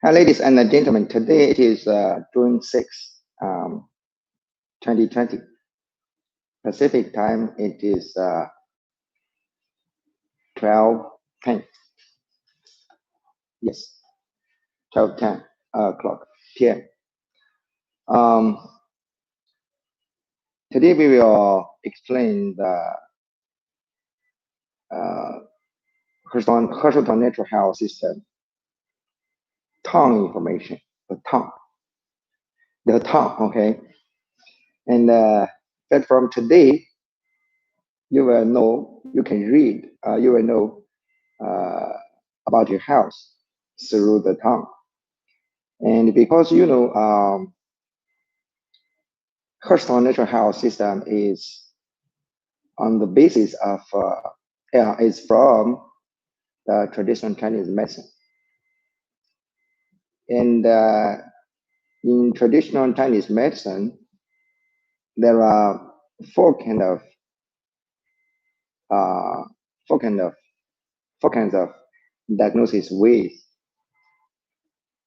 Hi, ladies and gentlemen. Today it is June 6th, 2020. Pacific time, it is 12:10. Yes, 12:10 o'clock p.m. Um, Today we will explain the uh, Heshoutang natural health system tongue information, the tongue, okay? And but from today, you will know, you can read, you will know uh, about your health through the tongue. And because Heshoutang natural health system is on the basis of is from the traditional Chinese medicine. And in traditional Chinese medicine, there are four kind of uh, four kind of four kinds of diagnosis ways.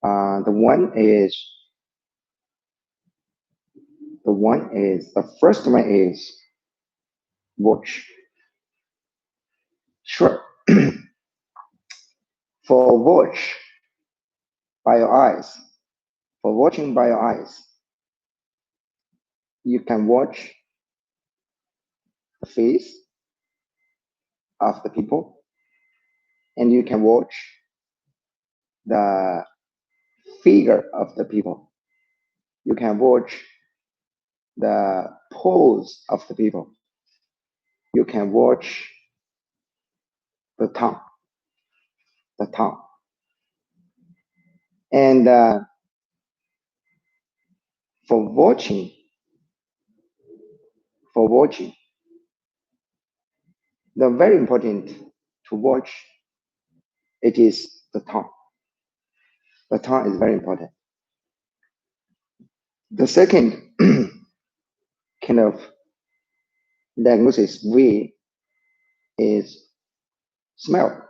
The one is the first one is watch. Sure, for watch by your eyes. For watching by your eyes, you can watch the face of the people, and you can watch the figure of the people. You can watch the pose of the people. You can watch the tongue, the tongue. And for watching, for watching, the very important to watch, it is the tongue. The tongue is very important. The second kind of diagnosis way is smell.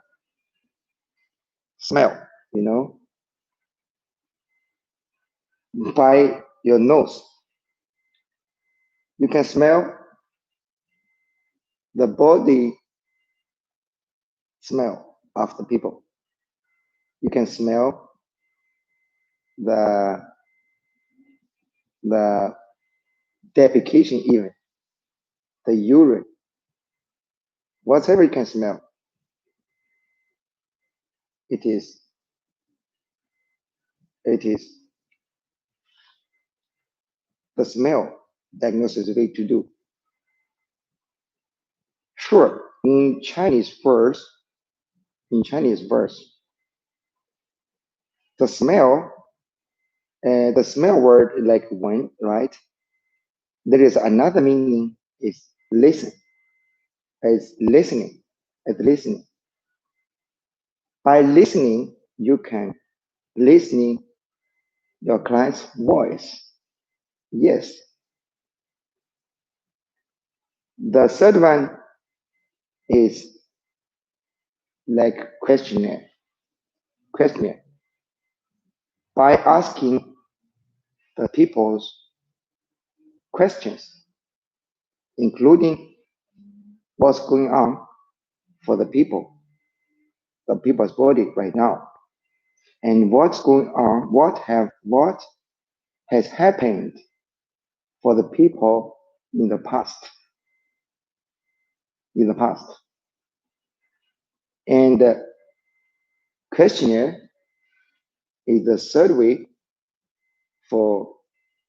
Smell, you know, by your nose. You can smell the body smell of the people. You can smell the the defecation even, the urine, whatever you can smell, it is it is the smell diagnosis way to do. Sure, in Chinese verse, the smell word like one, right? There is another meaning is listen, is listening, is listening. By listening, you can listening your client's voice. Yes. The third one is like questionnaire. Questionnaire. By asking the people's questions, including what's going on for the people's body right now, and what's going on, what has happened for the people in the past, in the past. And the questionnaire is the third way for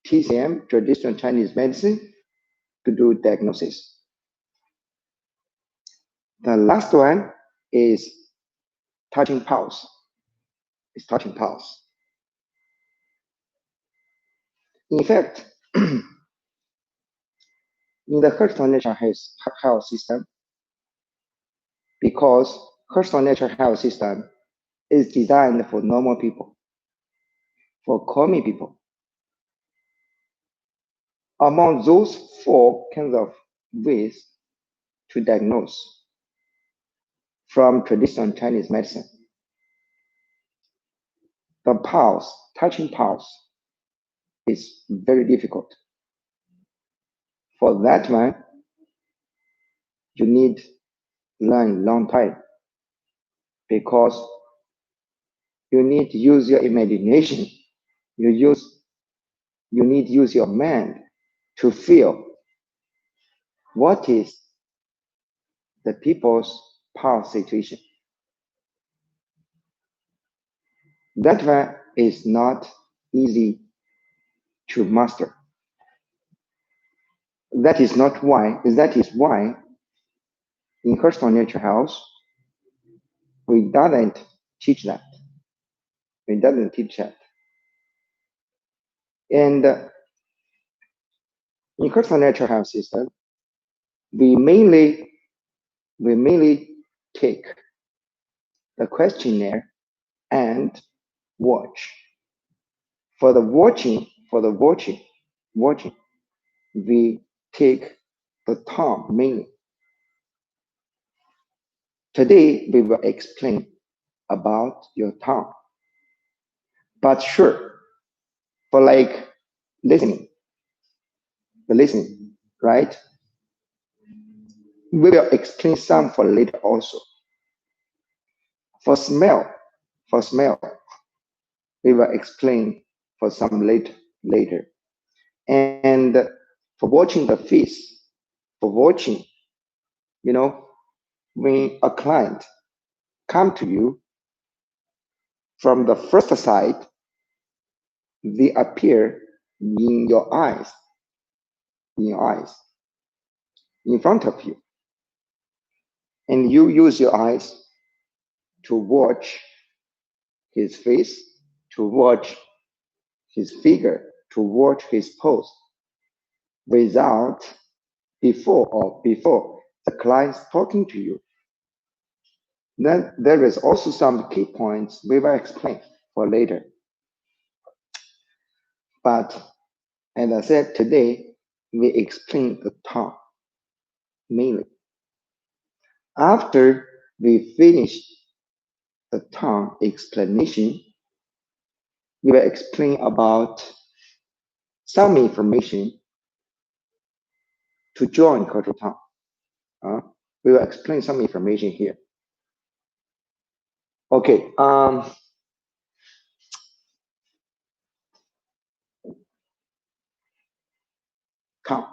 TCM, traditional Chinese medicine, to do diagnosis. The last one is touching pulse. It's touching pulse. In fact, in the Heshoutang natural health system, because Heshoutang natural health system is designed for normal people, for common people. Among those four kinds of ways to diagnose from traditional Chinese medicine, the pulse, touching pulse is very difficult. For that one, you need learn long time because you need to use your imagination. You use you need to use your mind to feel what is the people's power situation. That one is not easy to master. That is why in personal nature house we doesn't teach that. We doesn't teach that. And in personal nature house system, we mainly we mainly take the questionnaire and watch. For the watching, we take the time mainly. Today we will explain about your tongue. But sure, for like listening, the listening, right? We will explain some for later also. For smell, for smell, we will explain for some later. And for watching the face, for watching, you know, when a client come to you from the first side, they appear in your eyes, in your eyes, in front of you. And you use your eyes to watch his face, to watch his figure, to watch his pose without before the client's talking to you. Then there is also some key points we will explain for later. But as I said today, we explain the tongue mainly. After we finish the tongue explanation, we will explain about some information to join cultural tongue. We will explain some information here. Okay. Tongue.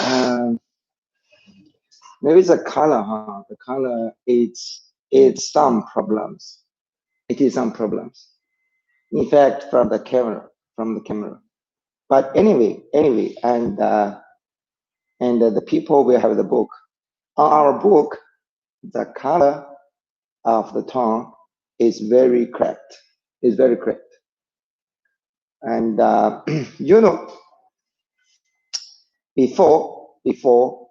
um, Maybe the color, huh? The color, it's some problems. It is some problems. In fact, from the camera. But anyway, and the people will have the book. On our book, the color of the tongue is very correct. Is very correct. And you know, before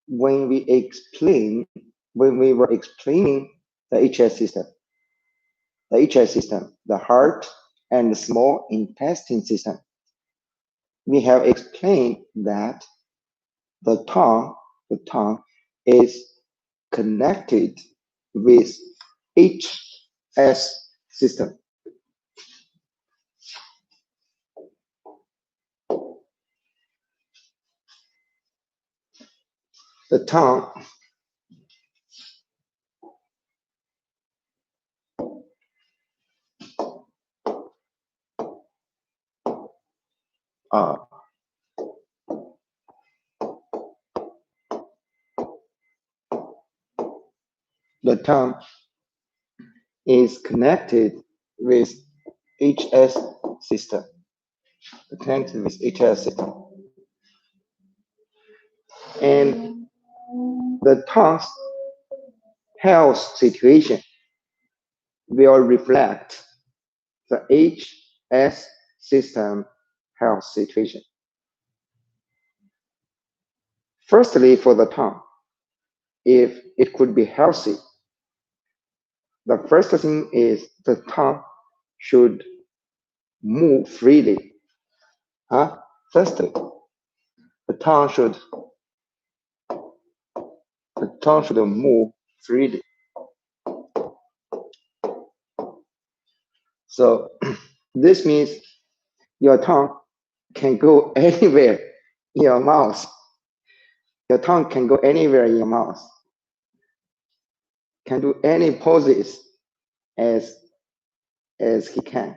when we were explaining the HS system, the heart and the small intestine system, we have explained that the tongue is connected with HS system. The tongue uh, the tongue is connected with HS system. Connected with HS system. And the tongue's health situation will reflect the HS system health situation. Firstly, for the tongue, if it could be healthy, the first thing is the tongue should move freely. Firstly, the tongue should the tongue should move freely. So this means your tongue can go anywhere in your mouth. Your tongue can go anywhere in your mouth. Can do any poses as he can.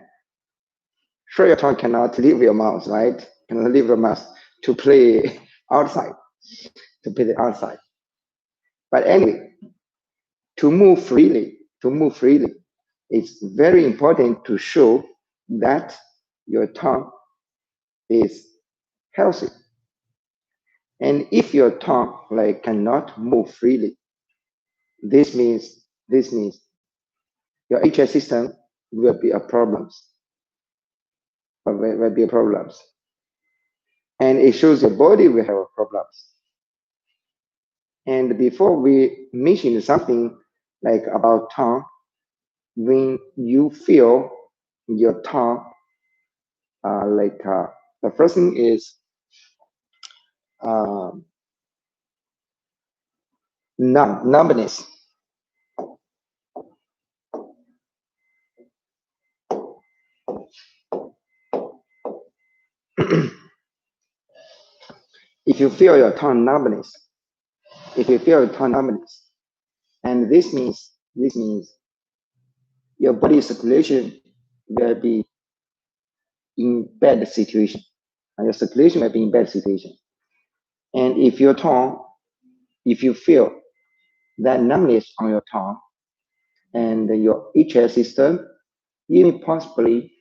Sure, your tongue cannot leave your mouth, right? Cannot leave your mouth to play outside, to play the outside. But anyway, to move freely, it's very important to show that your tongue is healthy. And if your tongue cannot move freely, this means your HS system will be a problem. Will be a problem. And it shows your body will have problems. And before we mention something about tongue, when you feel your tongue, the first thing is numbness. If you feel your tongue numbness, and this means your body circulation will be in bad situation. Your circulation will be in bad situation. And if you feel that numbness on your tongue and your HS system, even possibly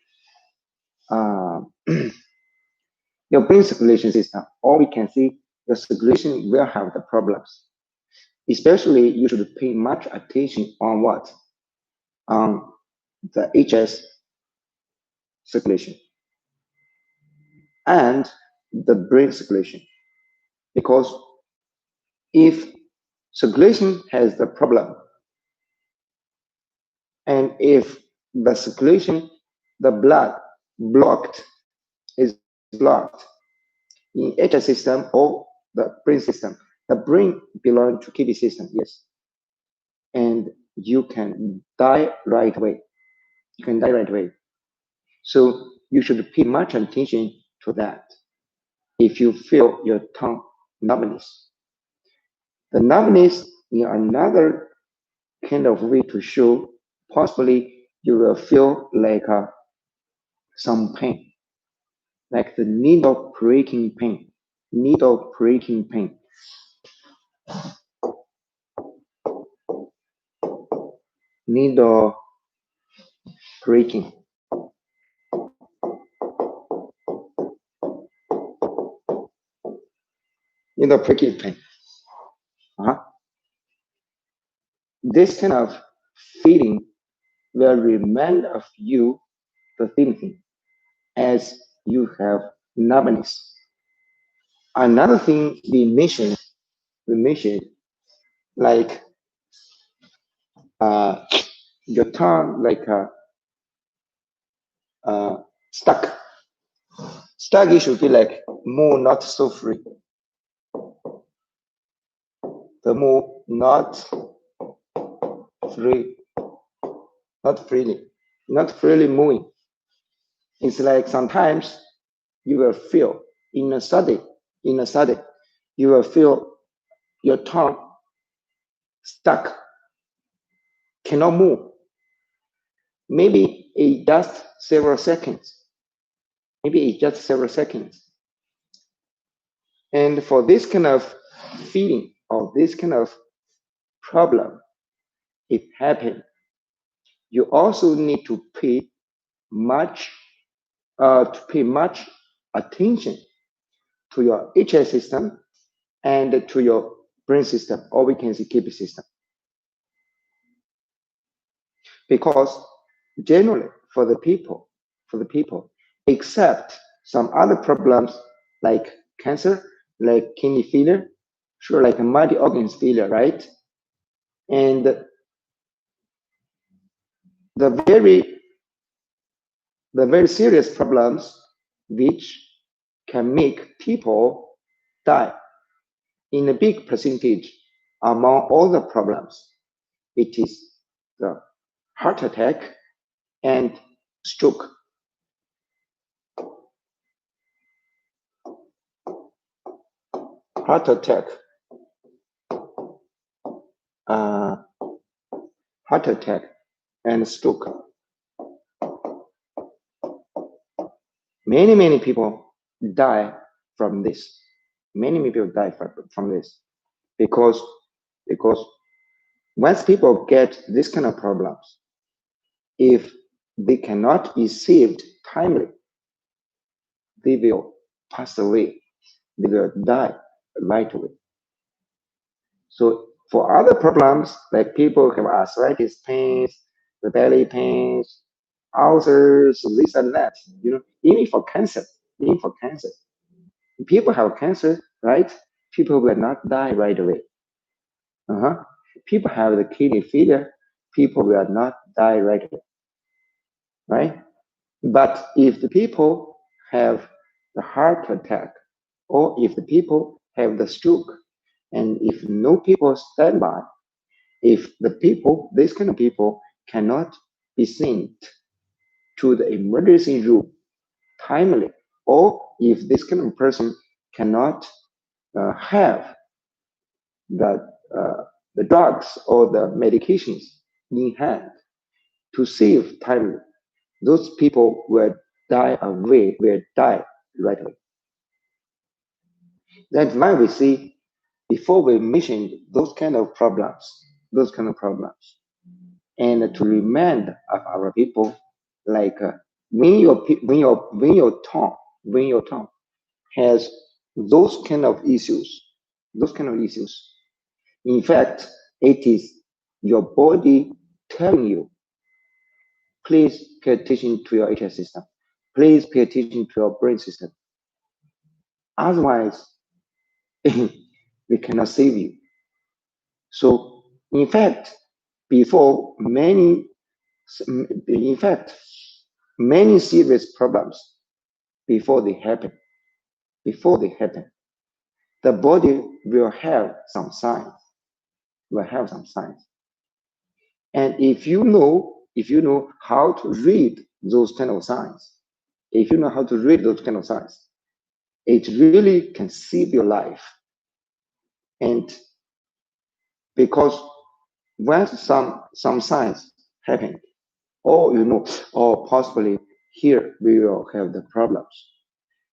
your brain circulation system, or we can see your circulation will have the problems. Especially, you should pay much attention on what? On the HS circulation and the brain circulation. Because if circulation has the problem, and if the circulation, the blood is blocked in HS system or the brain system, the brain belongs to kidney system, yes. And you can die right away. So you should pay much attention to that. If you feel your tongue numbness, the numbness is another kind of way to show possibly you will feel some pain, like the needle pricking pain. Needle pricking. Needle pricking pain. This kind of feeling will remind of you the same thing as you have numbness. Another thing we mentioned like your tongue stuck. Stuck, it should be like more not so free. The more not freely moving. It's like sometimes you will feel in a sudden, you will feel your tongue stuck, cannot move. Maybe it's just several seconds. And for this kind of feeling or this kind of problem, if happen, you also need to pay much attention to your HS system and to your brain system, or we can say kidney system. Because generally for the people, except some other problems like cancer, like kidney failure, sure, like a multi-organs failure, right? And the very serious problems which can make people die in a big percentage among all the problems, it is the heart attack and stroke. Heart attack, uh, heart attack and stroke. Many people die from this. Many people die from this because because once people get this kind of problems, if they cannot be saved timely, they will pass away. They will die right away. So for other problems, like people have arthritis pains, the belly pains, ulcers, this and that, even for cancer, even for cancer. People have cancer, right? People will not die right away. Uh-huh. People have the kidney failure, people will not die right away, right? But if the people have the heart attack, or if the people have the stroke, and if no people stand by, if the people, this kind of people, cannot be sent to the emergency room timely, or if this kind of person cannot have the uh, the drugs or the medications in hand to save timely, those people will die away, will die right away. That's why we see before we mentioned those kind of problems, and to remind of our people, like when your tongue has those kind of issues, those kind of issues. In fact, it is your body telling you, please pay attention to your HR system. Please pay attention to your brain system. Otherwise, we cannot save you. So, in fact, before many, in fact, many serious problems before they happen, before they happen, the body will have some signs, will have some signs. And if you know how to read those kind of signs, if you know how to read those kind of signs, it really can save your life. And because once some signs happen, or or possibly here we will have the problems,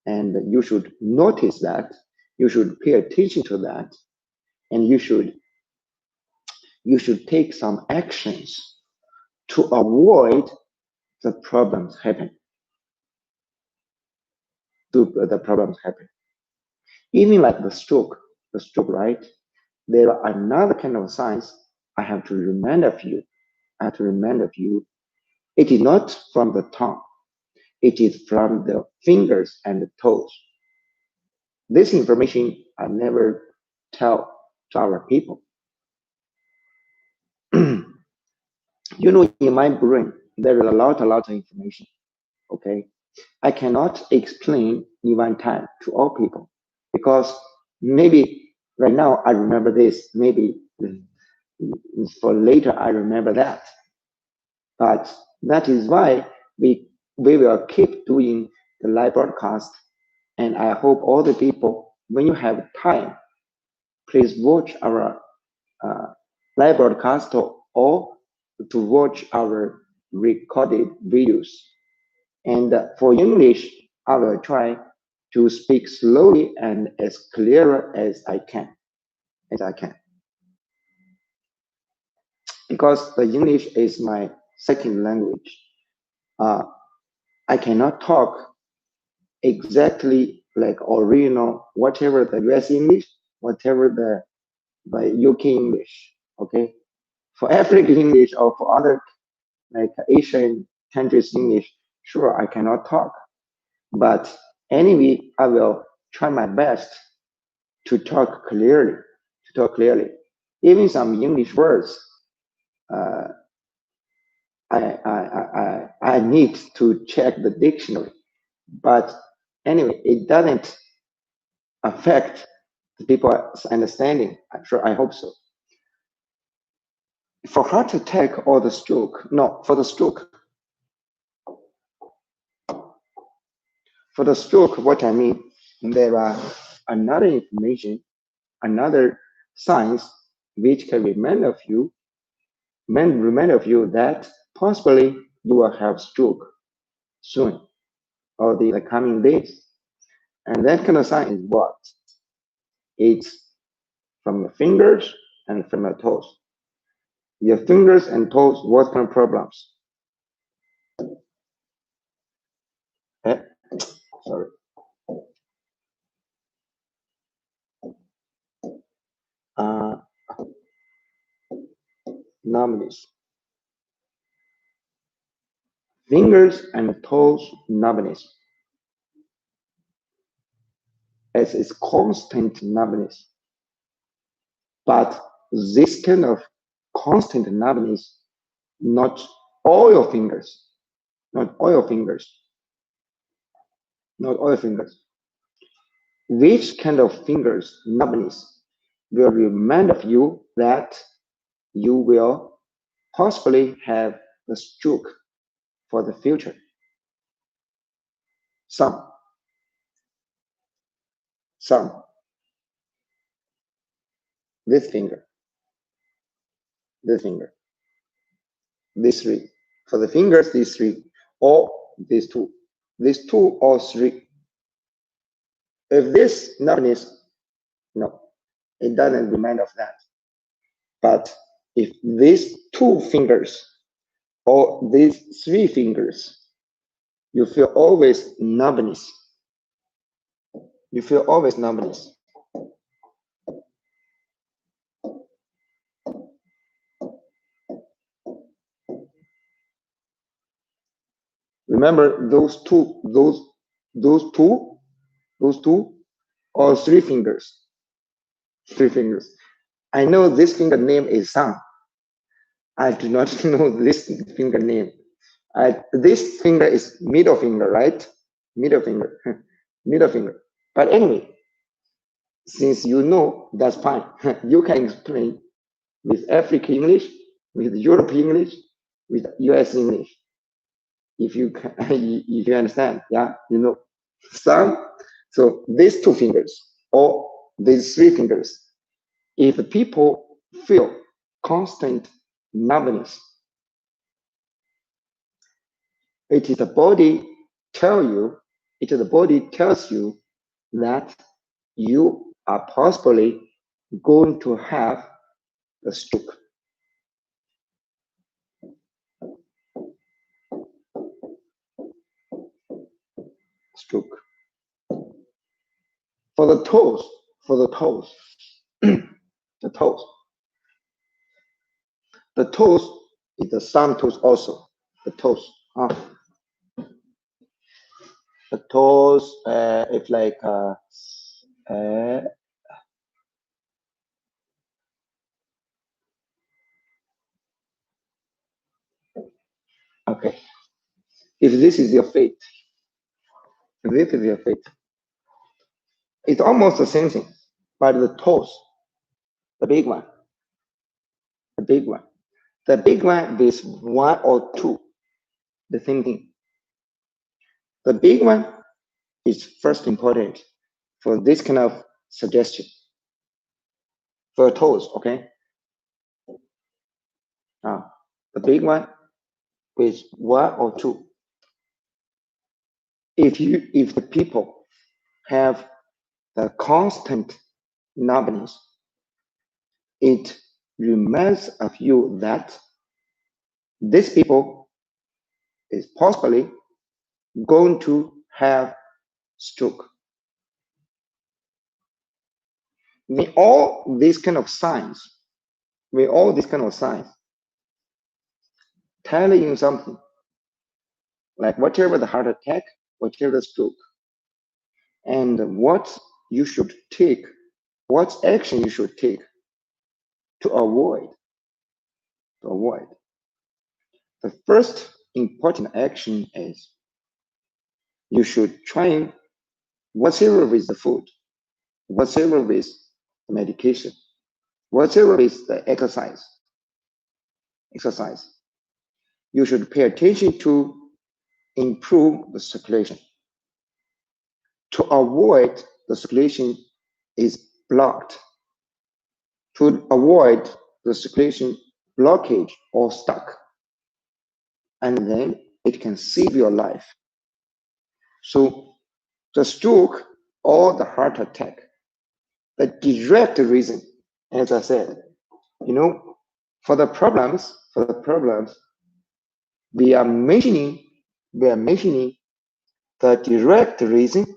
and you should notice that, you should pay attention to that, and you should take some actions to avoid the problems happen. The problems happen. Even like the stroke, right? There are another kind of signs I have to remind of you. I have to remind of you. It is not from the tongue. It is from the fingers and the toes. This information I never tell to our people. In my brain, there is a lot of information. Okay, I cannot explain in one time to all people because maybe right now I remember this, maybe for later I remember that. But that is why we will keep doing the live broadcast, and I hope all the people, when you have time, please watch our uh, live broadcast or to watch our recorded videos. And for English, I will try to speak slowly and as clear as I can, because the English is my second language. Uh, I cannot talk exactly like original, whatever the US English, whatever the UK English. Okay, for African English or for other like Asian countries English, sure I cannot talk, but anyway, I will try my best to talk clearly, Even some English words, uh, I need to check the dictionary. But anyway, it doesn't affect the people's understanding. I'm sure, I hope so. For heart attack or the stroke, no, for the stroke. For the stroke, what I mean, there are another information, another signs which can remind of you, that possibly you will have stroke soon or the coming days. And that kind of sign is what? It's from your fingers and from your toes. Your fingers and toes, what kind of problems? Eh, sorry. Uh, numbness. Fingers and toes numbness. As it's constant numbness. But this kind of constant numbness, not all your fingers, not all your fingers, not all your fingers. Which kind of fingers numbness will remind of you that you will possibly have a stroke for the future? Some, this finger, this finger, these three. For the fingers, these three, or these two or three. If this numbness, no, it doesn't remind of that. But if these two fingers or these three fingers, you feel always numbness. You feel always numbness. Remember those two or three fingers. Three fingers. I know this finger name is Sam. I do not know this finger name. This finger is middle finger, right? Middle finger. Middle finger. But anyway, since you know, that's fine. You can explain with African English, with European English, with US English. If you can, if you understand, yeah, you know. Some, so these two fingers or these three fingers, if people feel constant numbness, it is the body the body tells you that you are possibly going to have a stroke. Stroke. For the toes, the toes. The toes is the thumb toes also. The toes. The toes, it's like uh, okay. If this is your feet, it's almost the same thing. But the toes, the big one, the big one, the big one with one or two, the same thing. The big one is first important for this kind of suggestion. For toes, okay? Now, the big one with one or two. If the people have the constant numbness, it reminds of you that these people is possibly going to have stroke. With all these kind of signs, telling you something, like whatever the heart attack, whatever the stroke, and what you should take, what action you should take to avoid. The first important action is you should try whatever with the food, whatever with the medication, whatever with the exercise. exercise. You should pay attention to improve the circulation. To avoid the circulation is blocked, to avoid the circulation blockage or stuck, and then it can save your life. So the stroke or the heart attack, the direct reason, as I said, for the problems, we are mentioning the direct reason,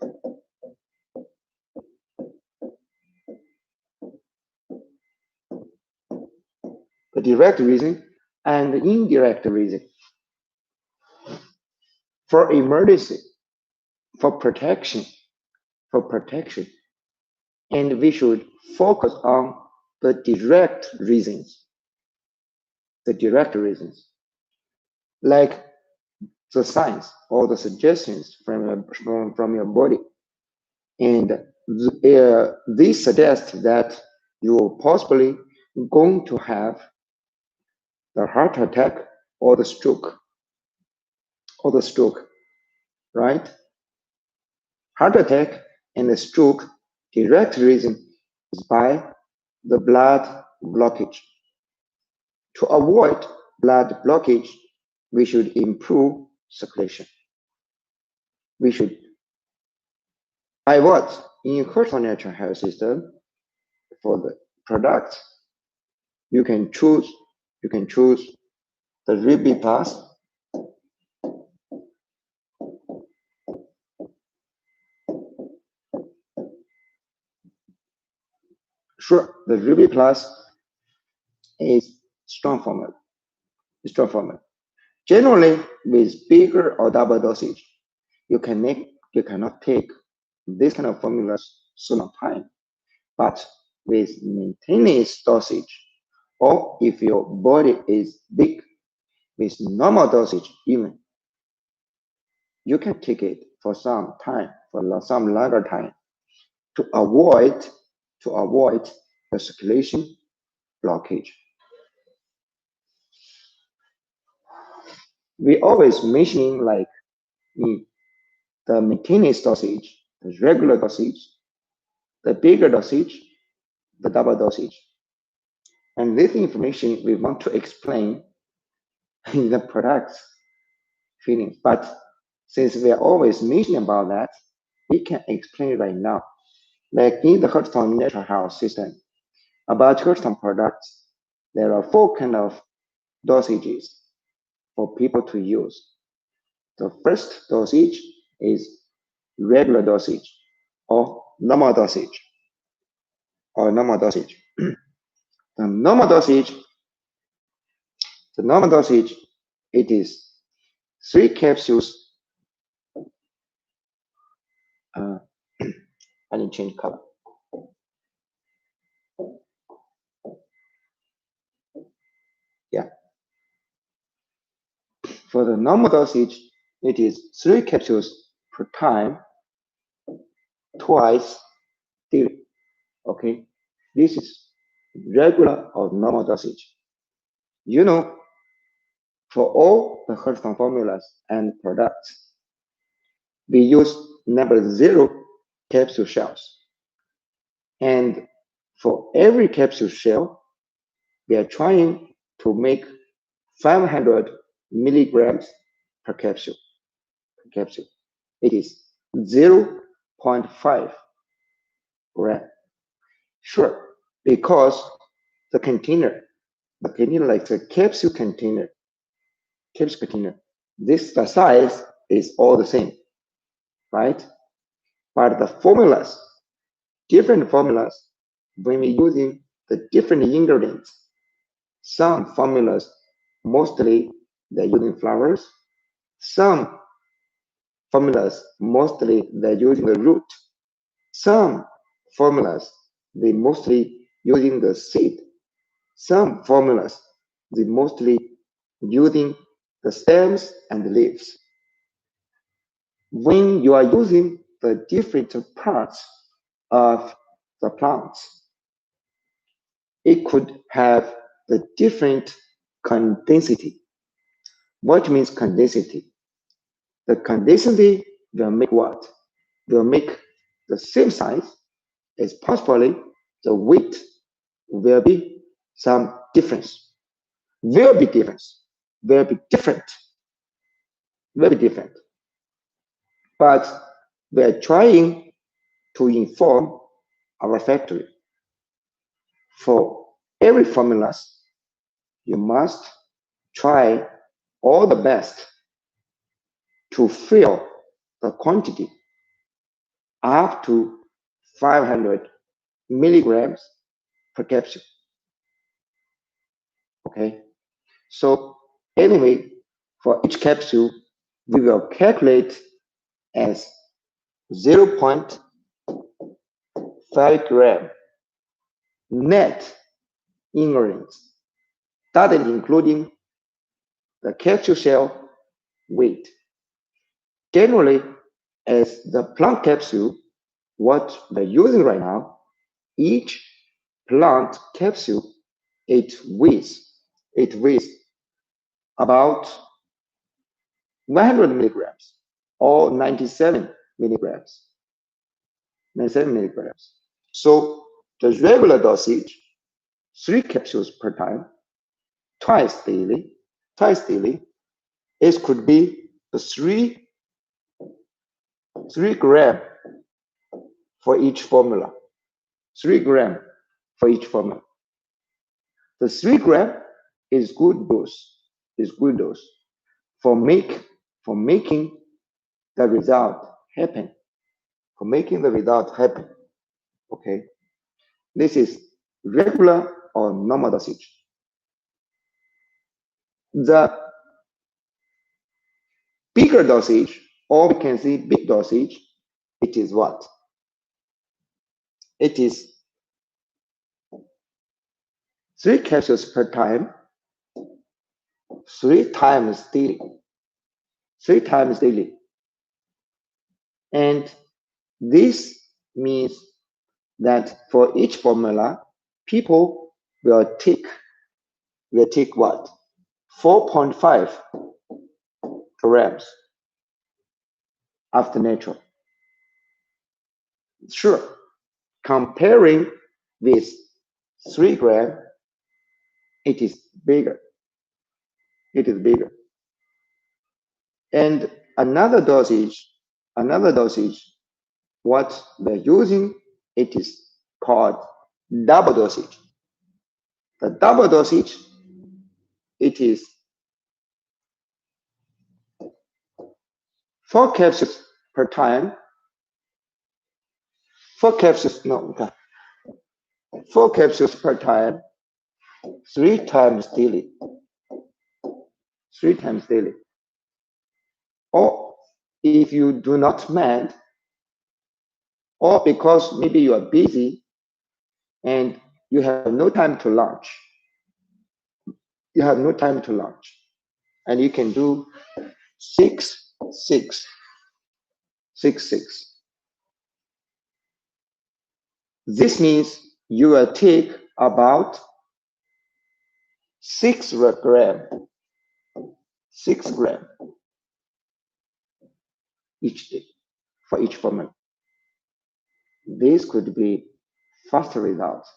and the indirect reason. For emergency, for protection, and we should focus on the direct reasons, like the signs or the suggestions from your body, and these suggest that you're possibly going to have the heart attack or the stroke, right? Heart attack and the stroke direct reason is by the blood blockage. To avoid blood blockage, we should improve circulation. We should, by what? In Heshoutang natural health system, for the product, you can choose the Ruby Plus. Sure, the Ruby Plus is strong formula. Generally, with bigger or double dosage, you cannot take this kind of formulas so long time. But with maintenance dosage, or if your body is big, with normal dosage even, you can take it for some time, for some longer time, to avoid the circulation blockage. We always mentioning like the maintenance dosage, the regular dosage, the bigger dosage, the double dosage. And this information we want to explain in the products feelings. But since we are always mentioning about that, we can explain it right now. Like in the Heshoutang natural health system, about Heshoutang products, there are 4 kind of dosages for people to use. The first dosage is regular dosage or normal dosage. The normal dosage, it is 3 capsules. I need to change color. Yeah. For the normal dosage, it is 3 capsules per time, twice daily. Okay, this is regular or normal dosage. For all the Heshoutang formulas and products, we use number 0 capsule shells. And for every capsule shell, we are trying to make 500 milligrams per capsule. It is 0.5 gram. Sure, because the container, like the capsule container, the size is all the same, right? But the formulas, different formulas, when we're using the different ingredients, some formulas, mostly they're using flowers. Some formulas, mostly they're using the root. Some formulas, they mostly using the seed. Some formulas, they mostly using the stems and the leaves. When you are using the different parts of the plants, it could have the different condensity. What means condensity? The condensity will make what? Will make the same size as possibly the weight will be some difference. Will be difference. Will be different. Will be different. But we are trying to inform our factory for every formulas, you must try all the best to fill the quantity up to 500 milligrams per capsule. Okay. So anyway, for each capsule, we will calculate as 0.5 gram net ingredients, that is including the capsule shell weight. Generally, as the plant capsule, what we're using right now, each plant capsule, it weighs about 100 milligrams or 97 milligrams. 97 milligrams. So the regular dosage, 3 capsules per time, twice daily, it could be the 3 gram for each formula. 3 gram for each formula. The 3 gram is good dose. For making the result happen. For making the result happen. Okay. This is regular or normal dosage. The bigger dosage, or we can say big dosage, it is what? It is 3 capsules per time, 3 times daily. 3 times daily. And this means that for each formula, people will take what? 4.5 grams after natural. Sure, comparing with 3 gram, it is bigger. It is bigger. And another dosage, what we're using, it is called double dosage. The double dosage, it is 4 capsules per time. 4 capsules per time, 3 times daily. 3 times daily. Or if you do not mind, or because maybe you are busy and you have no time to lunch. And you can do 6, 6, 6, 6. This means you will take about 6 gram each day for each formula. This could be faster results.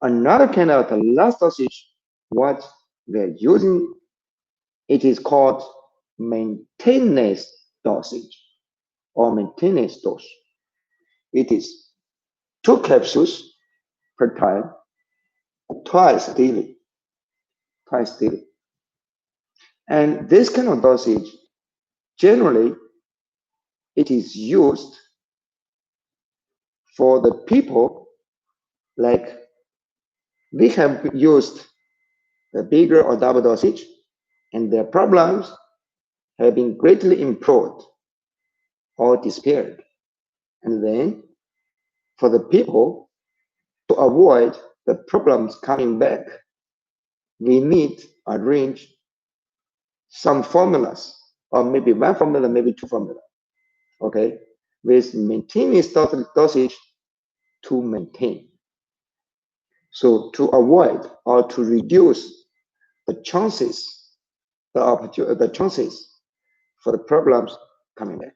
Another kind of the last dosage, what we're using, it is called maintenance dosage or maintenance dose. It is 2 capsules per time, twice daily. And this kind of dosage, generally, it is used for the people like we have used the bigger or double dosage, and their problems have been greatly improved or disappeared. And then for the people to avoid the problems coming back, we need to arrange some formulas, or maybe 1 formula, maybe 2 formulas, okay, with maintenance dosage to maintain. So to avoid or to reduce the chances, the chances for the problems coming back.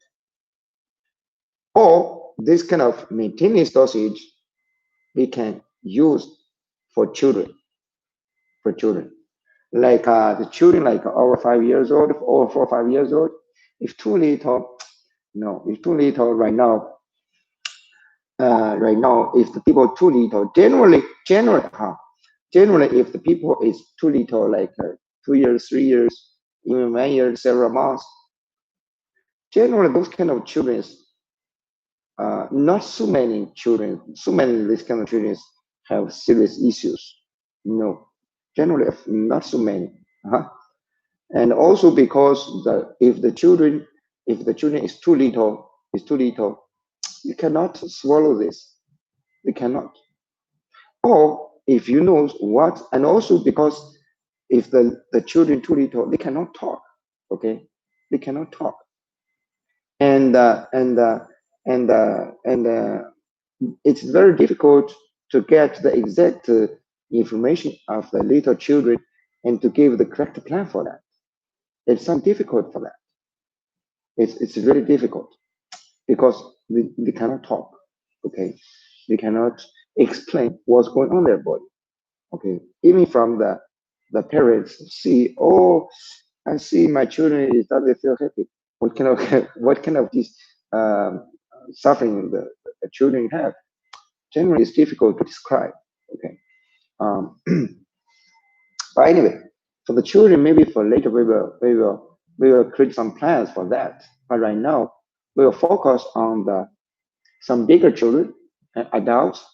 Or this kind of maintenance dosage we can use for children, for children. Like the children like over 5 years old, or 4 or 5 years old, if too little, no, if too little right now, if the people too little, generally, if the people is too little, like 2 years, 3 years, even 1 year, several months, generally those kind of children, not so many children, so many this kind of children have serious issues. No, generally not so many. Uh-huh. And also because if the children is too little, you cannot swallow this. You cannot. Or if you know what, and also because if the children too little, they cannot talk. Okay, they cannot talk, and uh, and uh, and it's very difficult to get the exact information of the little children and to give the correct plan for that. It's so difficult for that. It's really difficult because they cannot talk. Okay, they cannot explain what's going on in their body. Okay, even from the parents see, oh, I see my children is that they feel happy. What kind of what kind of this um, suffering the children have? Generally, it's difficult to describe. Okay, um, but anyway, for the children, maybe for later we will create some plans for that. But right now, we will focus on the some bigger children, adults,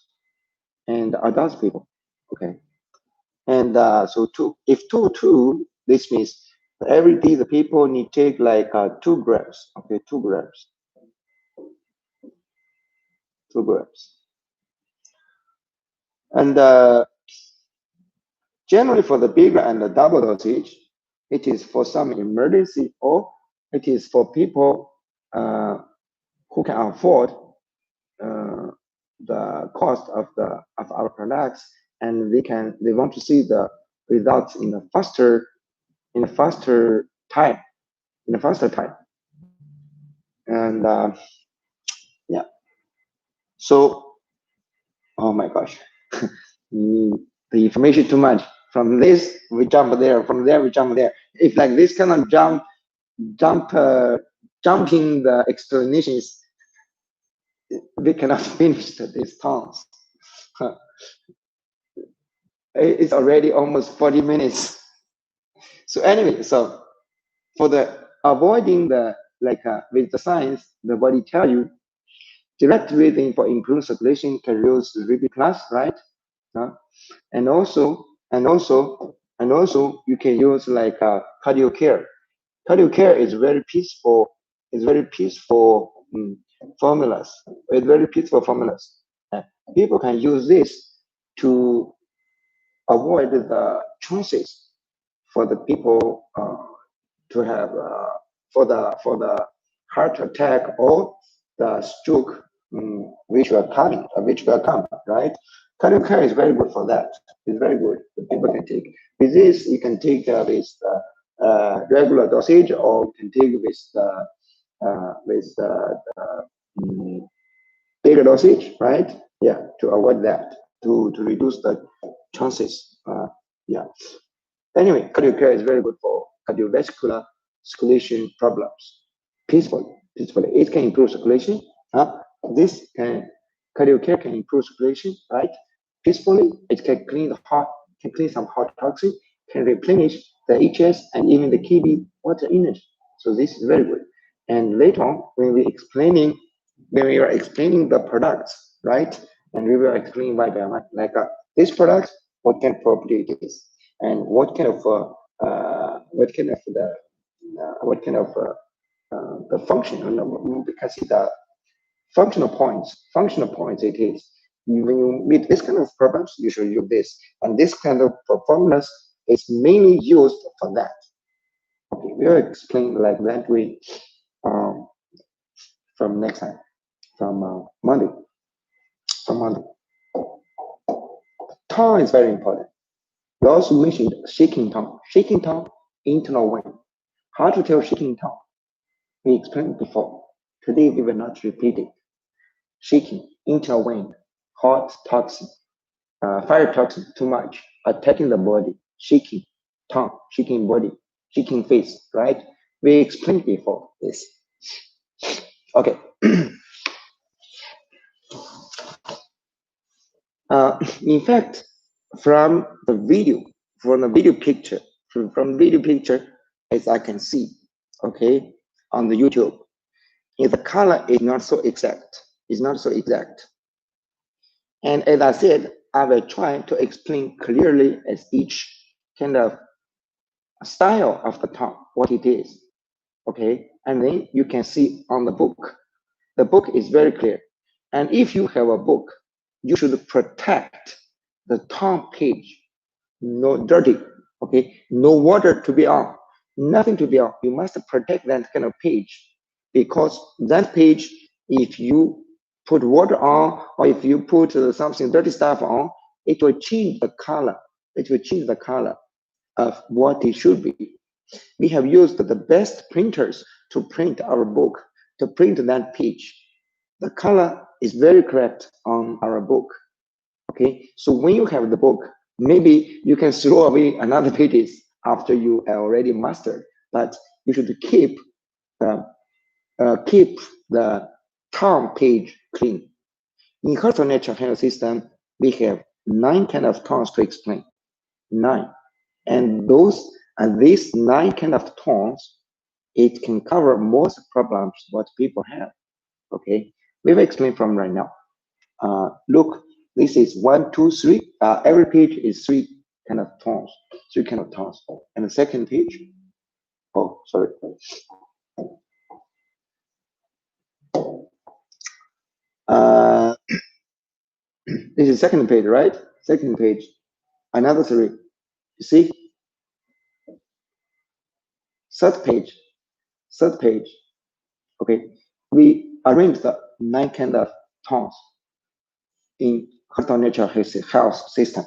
and adult people. Okay, and so if this means every day the people need take like 2 grams. Okay, 2 grams, 2 grams, and generally for the bigger and the double dosage, it is for some emergency or it is for people uh, who can afford uh, the cost of our products, and they want to see the results in a faster time, in a faster time. And yeah, so oh my gosh, the information too much. From this we jump there, from there we jump there. If like this kind of jump jumping the explanations, we cannot finish these tons. It's already almost 40 minutes. So anyway, so for the avoiding the like with the science, the body tell you direct breathing for improved circulation can reduce the repeat class, right? Uh, and also you can use like cardio care. Cardio care is very peaceful. It's very peaceful formulas. It's very peaceful formulas. Uh, People can use this to avoid the chances for the people to have for the heart attack or the stroke, which will come, right? Cardio care is very good for that. It's very good. The people can take with this. You can take with regular dosage, or you can take with bigger dosage, right? Yeah, to avoid that, to reduce the chances. Yeah. Anyway, cardio care is very good for cardiovascular circulation problems. Peacefully. It can improve circulation. This can cardio care can improve circulation, right? Peacefully, it can clean the heart, can clean some heart toxin, can replenish the HS and even the kidney water energy. So this is very good. And later on, when we are explaining the products, right? And we will explain why they are like this product, what kind of property it is, and what kind of the function, because the functional points it is. When you meet this kind of problems, you should use this, and this kind of formulas is mainly used for that. Okay, we'll explain like that way um, from next time, from Monday, from Monday. tongue is very important. We also mentioned shaking tongue. Shaking tongue, internal wind. How to tell shaking tongue? We explained before. Today we will not repeat it. Shaking, internal wind, hot, toxic, fire toxic, too much, attacking the body, shaking tongue, shaking body, shaking face, right? We explained before this. Okay. In fact, from the video, from the video picture, from video picture, as I can see, okay, on the YouTube, the color is not so exact. It's not so exact. And as I said, I will try to explain clearly as each kind of style of the tongue, what it is, okay? And then you can see on the book. The book is very clear. And if you have a book, you should protect the tongue page. No dirty, okay? No water to be on, nothing to be on. You must protect that kind of page because that page, if you put water on or if you put something dirty stuff on, it will change the color. It will change the color of what it should be. We have used the best printers to print our book, to print that page. The color is very correct on our book. Okay, so when you have the book, maybe you can throw away another pages after you already mastered, but you should keep the tongue page clean. In Heshoutang Natural Health System, we have 9 kind of tongues to explain. 9. And these 9 kind of tongues, it can cover most problems what people have. Okay, we will explain from right now. Look, this is 1, 2, 3. Every page is 3 kind of tones, 3 kind of tones. And the second page, oh, sorry. This is second page, right? Second page, another 3. You see? Third page. Okay, we arrange the 9 kind of tones in Heshoutang Natural Health System.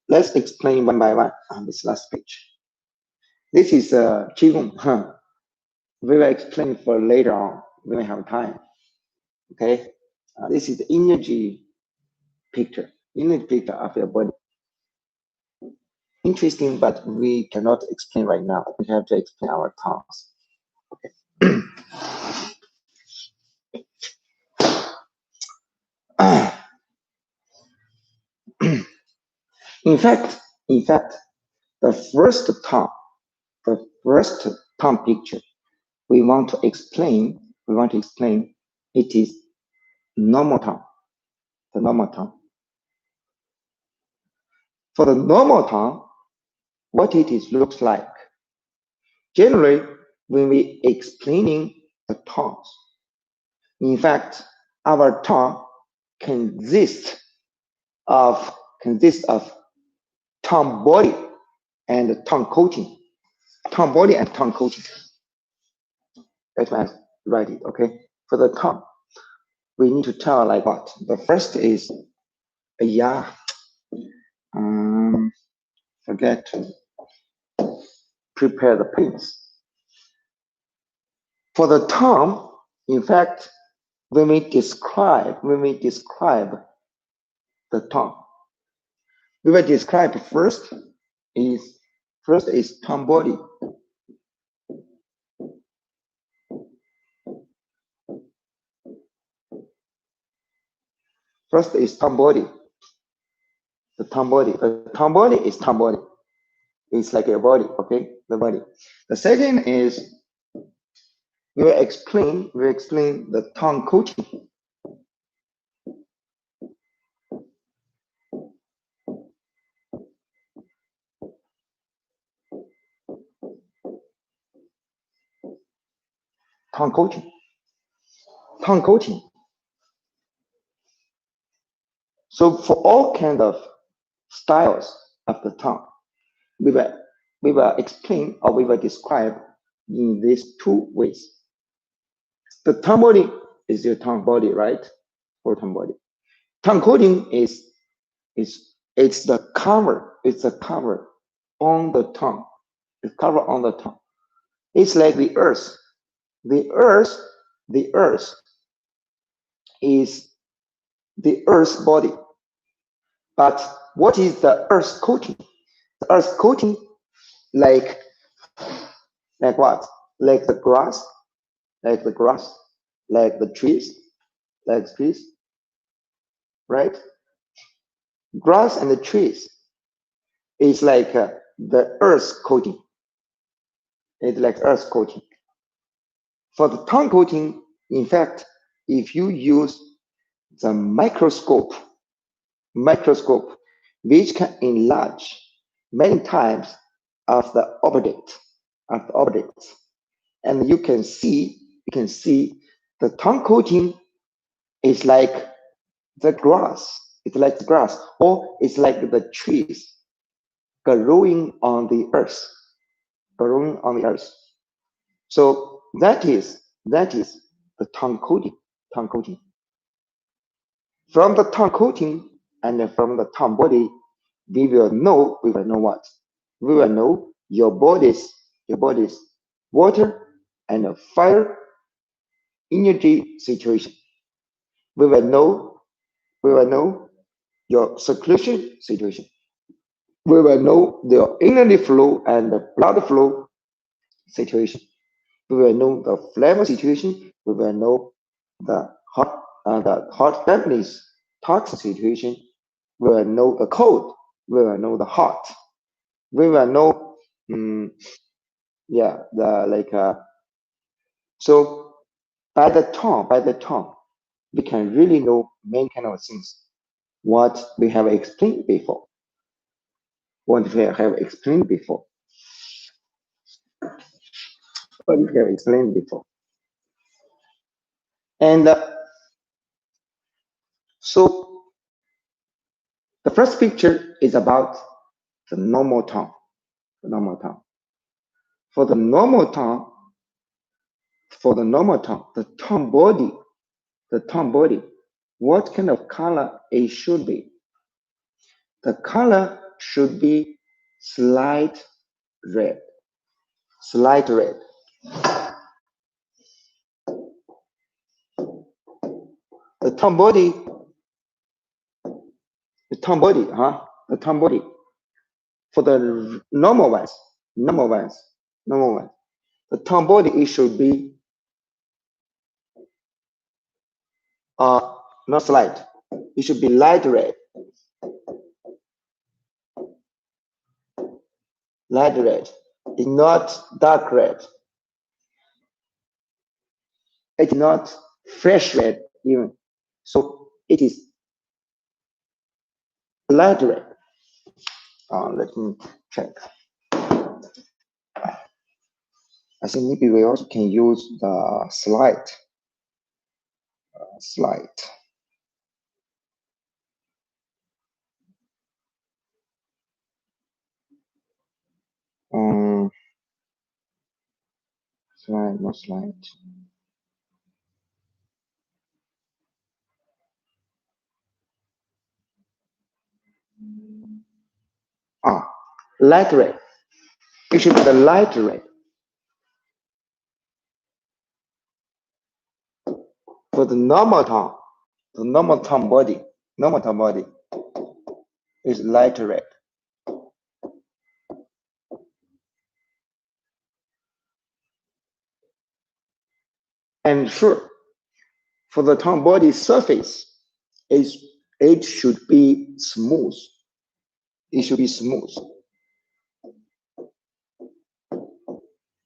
Let's explain one by one on this last page. This is Qigong. We will explain for later on when we have time. Okay, this is the energy picture of your body. Interesting, but we cannot explain right now. We have to explain our tongues. Okay. In fact, the first tongue picture we want to explain, it is normal tongue, the normal tongue. For the normal tongue, what it is looks like. Generally, when we explaining the tongues, in fact, our tongue consists of tongue body and tongue coating. Tongue body and tongue coating. That's why I write it, okay? For the tongue, we need to tell like what? The first is, forget to prepare the pins. For the tongue, in fact, when we describe the tongue, we will describe first is tongue body. First is tongue body. The tongue body. The tongue body is tongue body. It's like your body, okay? The body. The second is we will explain the tongue coating. Tongue coating. So for all kind of styles of the tongue, we will explain or we will describe in these 2 ways. The tongue body is your tongue body, right? Or tongue body. Tongue coating is It's the cover. It's a cover on the tongue. It's cover on the tongue. It's like the earth. The earth, the earth is the earth's body. But what is the earth coating? The earth coating like what? Like the grass, like the grass, like the trees, like trees, right? Grass and the trees is like the earth coating. It's like earth coating. For the tongue coating, in fact, if you use the microscope, which can enlarge many times of the objects, and you can see the tongue coating is like the grass. It's like the grass, or it's like the trees growing on the earth, growing on the earth. So that is the tongue coating. Tongue coating. From the tongue coating and from the tongue body, we will know what? We will know your body's water and fire energy situation. We will know we will know your circulation situation. We will know the energy flow and the blood flow situation. We will know the flavor situation. We will know the hot dampness toxic situation. We will know the cold. We will know the hot. We will know, yeah, the like. So by the tongue, we can really know many kind of things. What we have explained before. What we have explained before. What we have explained before. And so the first picture is about the normal tongue. The normal tongue. For the normal tongue, the tongue body, what kind of color it should be? The color should be slight red. Slight red. The tongue body, The tongue body. For the normal ones. The tongue body it should be not slight. It should be light red. Light red. It's not dark red. It's not fresh red even. So it is light red. Let me check. I think maybe we also can use the slight. Slight. Slide, not slight. Light red. It should be the light red. For the normal tongue body is light red. And sure, for the tongue body surface, it should be smooth. It should be smooth.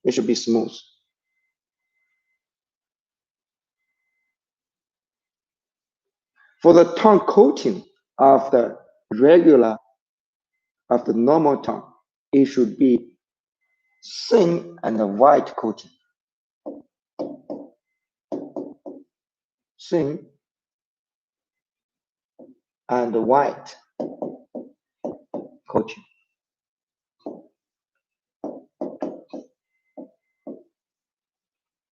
It should be smooth. For the tongue coating of the normal tongue, it should be thin and white coating. Thin and white coating.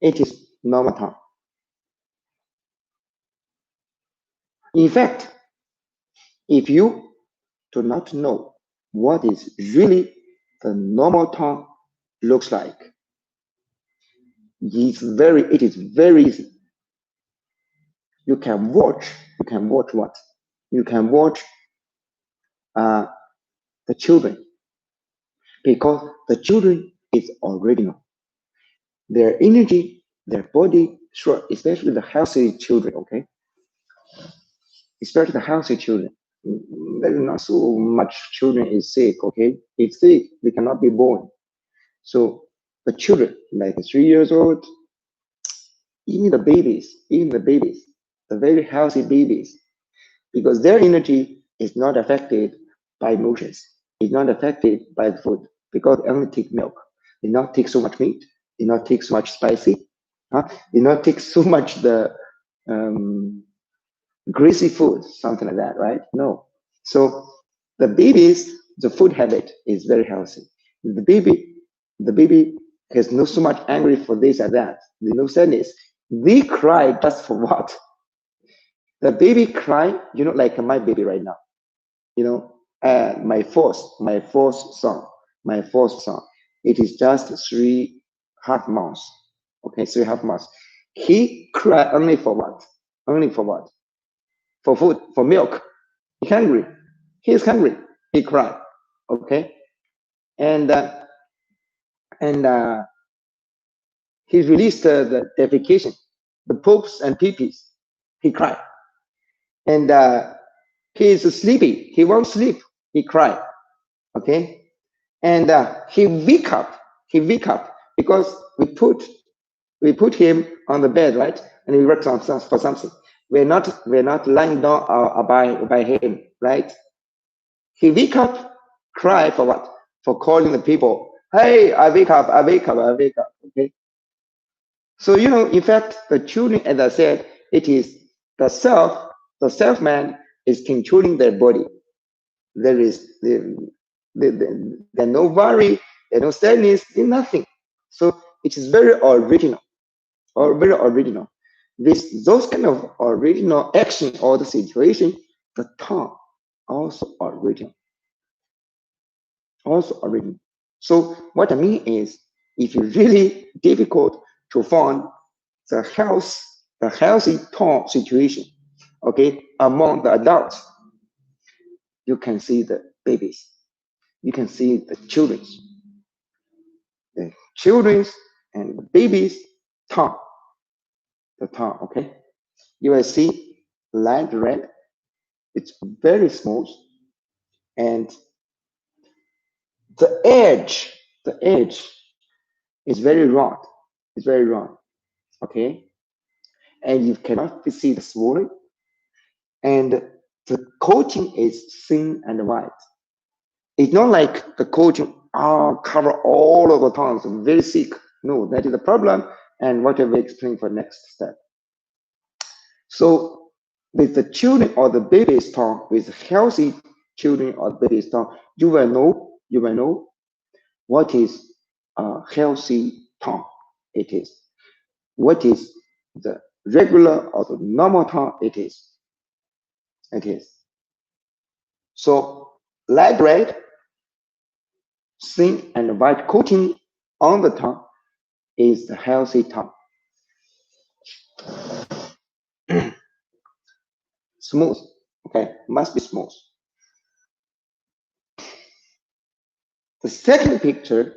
It is normal tongue. In fact, if you to not know what is really the normal tongue looks like. It is very easy. You can watch what? You can watch uh, the children, because the children is original. Their energy, their body, sure, especially the healthy children, okay? Especially the healthy children. There is not so much children is sick, okay? If sick, they cannot be born. So the children, like 3 years old, even the babies, the very healthy babies, because their energy is not affected by emotions, it's not affected by the food, because they only take milk. They not take so much meat, they not take so much spicy, they not take so much the um, greasy food, something like that, right? No. So the babies, the food habit is very healthy. The baby has no so much angry for this and that. They no sadness. They cry just for what? The baby cry, like my baby right now. My fourth son. It is just 3.5 months. Okay, 3.5 months. He cry only for what? Only for what? For food, for milk. He hungry. He is hungry. He cry. Okay, and and he released the defecation, the poops and peepees. He cried, and he is sleepy. He won't sleep. He cried. Okay, and he wake up. He wake up because we put him on the bed, right? And we work for something. We're not lying down by him, right? He wake up, cry for what? For calling the people. Hey, I wake up, I wake up, I wake up. Okay. So in fact, the children, as I said, it is the self. The self man is controlling their body. There is there no worry, there no sadness, there's nothing. So it is very original, or very original. Those kind of original action or the situation, the tongue also original, also original. So what I mean is, if it's really difficult to find the healthy tongue situation, okay, among the adults, you can see the babies, you can see the children's and the babies tongue, the tongue, okay. You will see light red. It's very smooth, and the edge is very round. It's very round, okay, and you cannot see the swelling, and the coating is thin and white. It's not like the coating cover all of the tongues, very thick. No, that is the problem, and what I will explain for next step. So with the children or the baby's tongue, with healthy children or baby's tongue, you will know what is a healthy tongue. It is what is the regular or the normal tongue. It is. So light red, thin and white coating on the tongue is the healthy tongue. Smooth, okay, must be smooth. The second picture,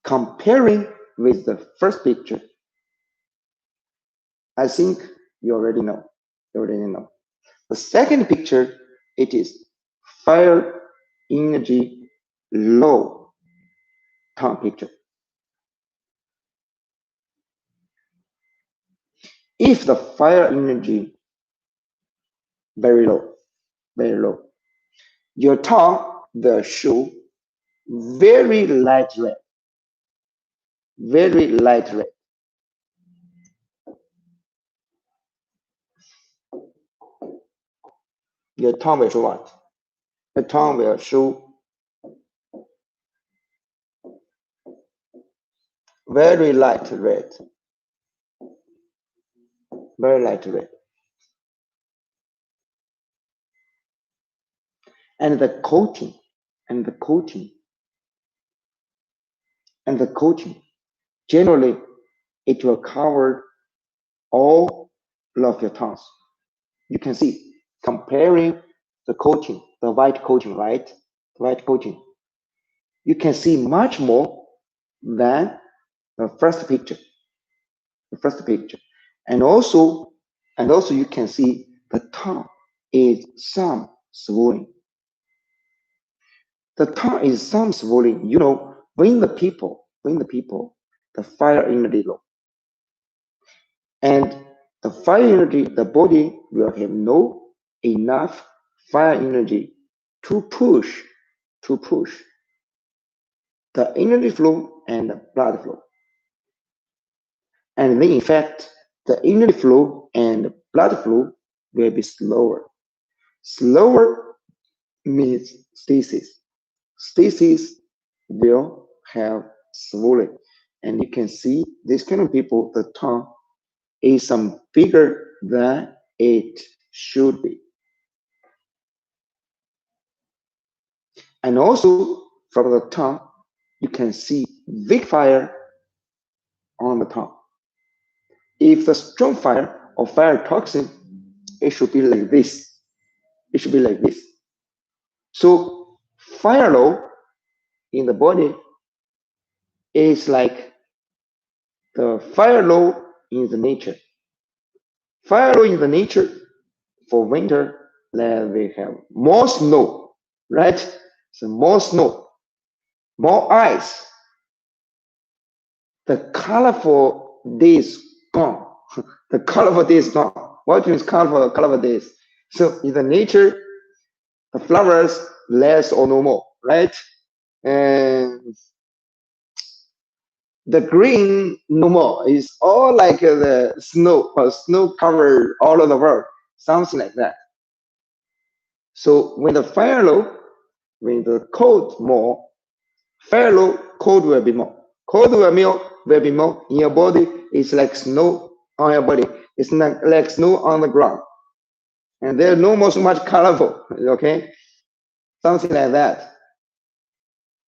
comparing with the first picture, I think you already know. The second picture, it is fire energy low tongue picture. If the fire energy very low, your tongue will show very light red, very light red. Your tongue will show what? The tongue will show very light red, very light red. And the coating, and the coating, and the coating. Generally, it will cover all of your tongues. You can see comparing the coating, the white coating, right? The white coating. You can see much more than the first picture. The first picture. And also, you can see the tongue is some swollen. The tongue is some swollen. The fire energy low. And the fire energy, the body will have no enough fire energy to push, to push the energy flow and the blood flow. And then in fact, the energy flow and blood flow will be slower. Slower means stasis. Stasis will have swollen. And you can see this kind of people, the tongue is some bigger than it should be. And also from the tongue, you can see weak fire on the tongue. If the strong fire or fire toxin, it should be like this. It should be like this. So fire low in the body is like the fire low in the nature. Fire low in the nature for winter, then we have more snow, right? So more snow, more ice. The colorful days gone. The colorful days gone. What means colorful days? So in the nature, the flowers less or no more, right? And the green no more. It's all like the snow, snow covered all over the world, something like that. So when the fire low, when the cold more, fire low, cold will be more. Cold will be more in your body. It's like snow on your body. It's not like snow on the ground. And there's no more so much colorful, okay? Something like that.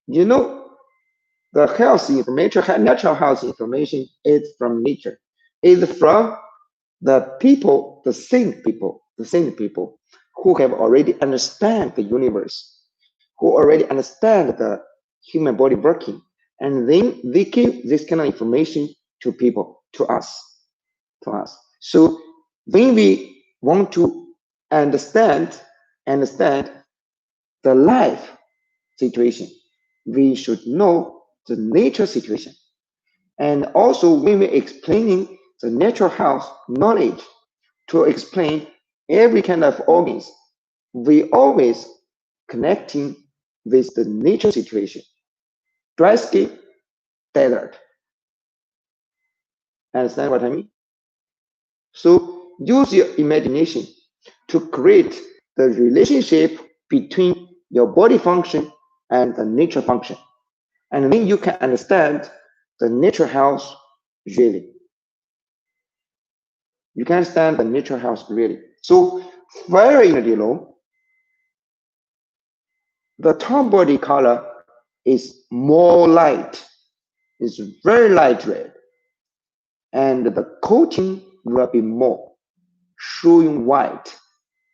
You know, the health information, natural health information is from nature. It's from the same people who have already understand the universe, who already understand the human body working, and then they give this kind of information to people, to us, to us. So when we want to understand the life situation, we should know the nature situation. And also when we're explaining the natural health knowledge to explain every kind of organs, we always connecting with the nature situation. Dry skin, desert. Understand what I mean? So use your imagination to create the relationship between your body function and the nature function. And then you can understand the nature health really. You can understand the nature health really. So fire energy low, the tongue body color is more light. It's very light red. And the coating will be more showing white,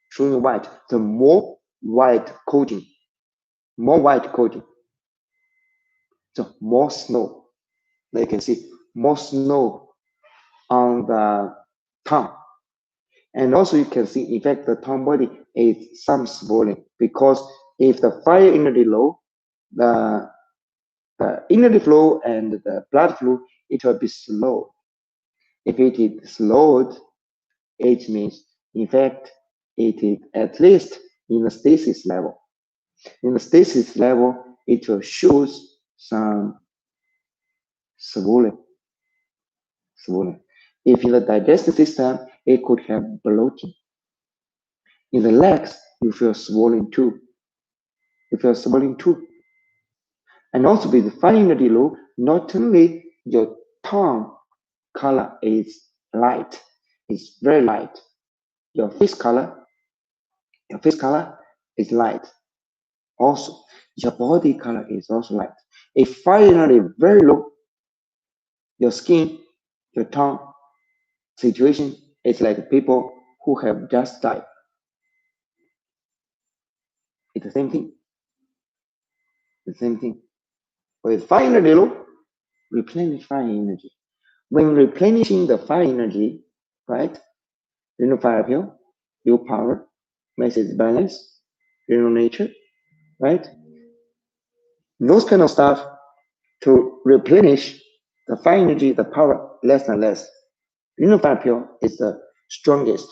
showing white. The more white coating, more white coating. So more snow. Now you can see more snow on the tongue. And also you can see, in fact, the tongue body is some swollen because if the fire energy low, the energy flow and the blood flow, it will be slow. If it is slowed, it means, in fact, it is at least in the stasis level. In the stasis level, it will show some swollen, swollen. If in the digestive system, it could have bloating. In the legs, you feel swollen too. You feel swollen too. And also with fine energy low, not only your tongue color is light, it's very light. Your face color is light. Also, your body color is also light. If fire energy very low, your skin, your tongue situation is like people who have just died. It's the same thing. The same thing. With fire energy low, replenish fire energy. When replenishing the fire energy, right? Fire appeal, willpower, message balance, nature, right? Those kind of stuff to replenish the fire energy, the power less and less. Fire appeal is the strongest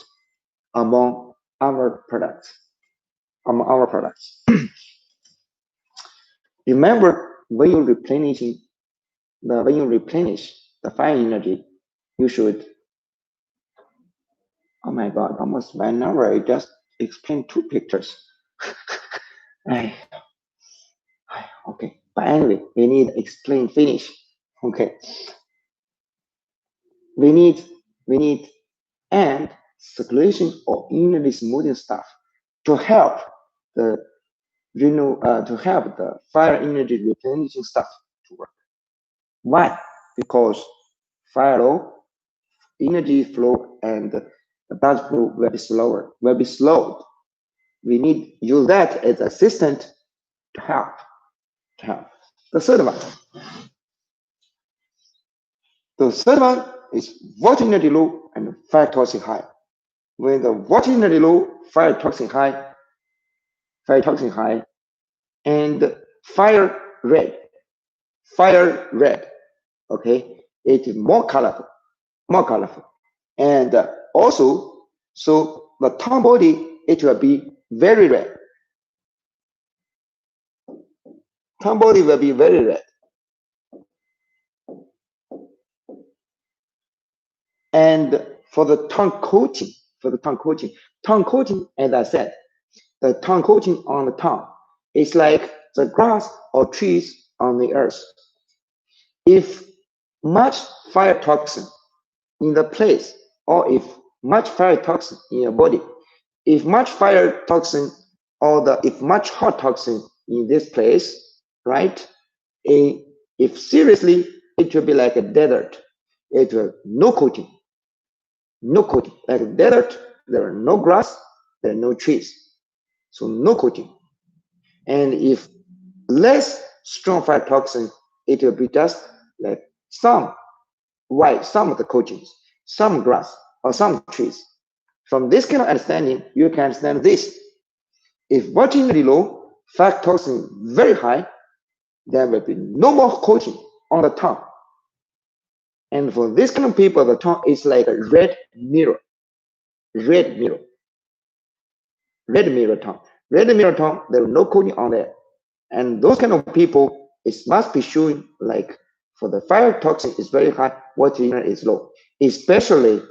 among our products. Among our products. Remember when you replenish the fire energy, you should. Oh my God! Almost 1 hour. I just explained 2 pictures. Okay, but anyway, we need explain finish. Okay, we need and circulation or energy smoothing stuff to help the to help the fire energy replenishing stuff to work. Why? Because fire low, energy flow and the blood flow will be slower, will be slowed. We need use that as assistant to help. To help. The third one. The third one is water energy low and fire toxic high. When the water energy low, fire toxic high, and fire red, fire red. Okay, it is more colorful, and also so the tongue body it will be very red. Tongue body will be very red, and for the tongue coating, tongue coating, as I said, the tongue coating on the tongue is like the grass or trees on the earth. If much fire toxin in the place, or if much fire toxin in your body, if much fire toxin if much hot toxin in this place, right? If seriously, it will be like a desert. It will no coating, like a desert. There are no grass, there are no trees, so no coating. And if less strong fire toxin, it will be just like some of the coatings, some grass or some trees. From this kind of understanding, you can understand this. If water energy low, fire toxin very high, there will be no more coating on the tongue. And for this kind of people, the tongue is like a red mirror tongue. Red mirror tongue, there is no coating on there. And those kind of people, it must be showing like for the fire toxin is very high, water energy is low. Especially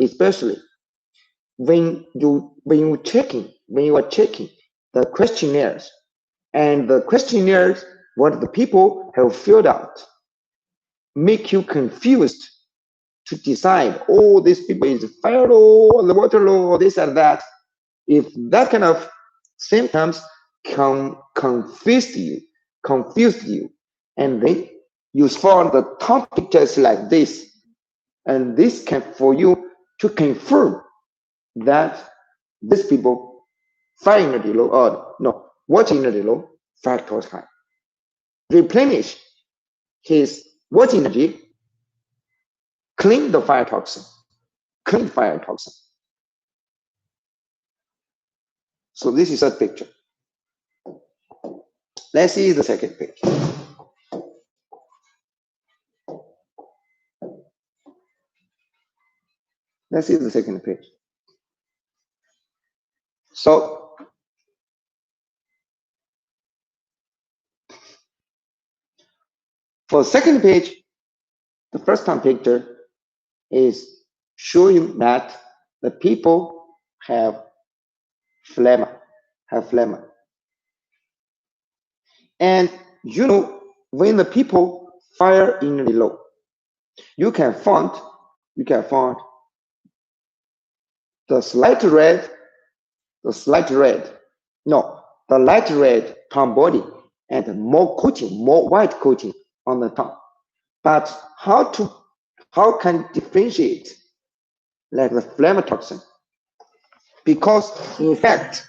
when you are checking the questionnaires, and the questionnaires what the people have filled out make you confused to decide, oh, these people is fire low or the water low or this and that. If that kind of symptoms confused you, and then you found the top pictures like this, and this can for you to confirm that these people fire energy low or no water energy low, fire towards high. Replenish his water energy, clean the fire toxin. So this is a picture. Let's see the second picture. Let's see the second page. So for the second page, the first time picture is showing that the people have phlegm. And when the people fire energy low, you can find the slight red. No, the light red tongue body and more coating, more white coating on the tongue. But how can differentiate like the phlegmotoxin? Because in fact,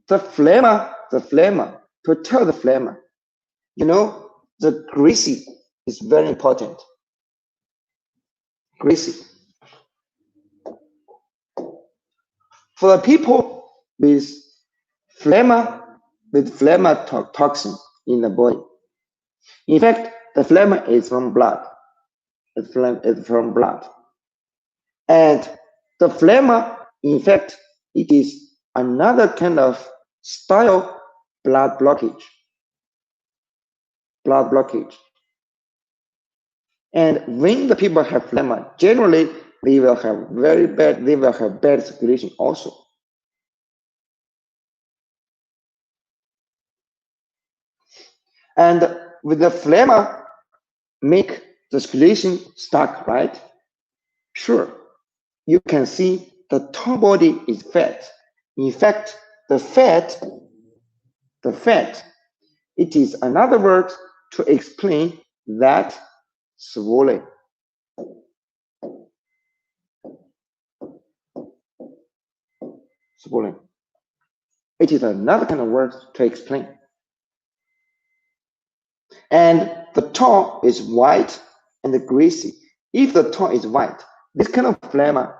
the phlegma, to tell the phlegma, the greasy is very important. Greasy. For the people with phlegmatoxin in the body, in fact, the phlegma is from blood. It's from blood. And the phlegma, in fact, it is another kind of style blood blockage. Blood blockage. And when the people have phlegma, generally they will have bad circulation also. And with the phlegma, make the circulation stuck, right? Sure, you can see the tongue body is fat. In fact, the fat, it is another word to explain that swollen. Swollen. It is another kind of word to explain. And the tongue is white and greasy. If the tongue is white, this kind of phlegma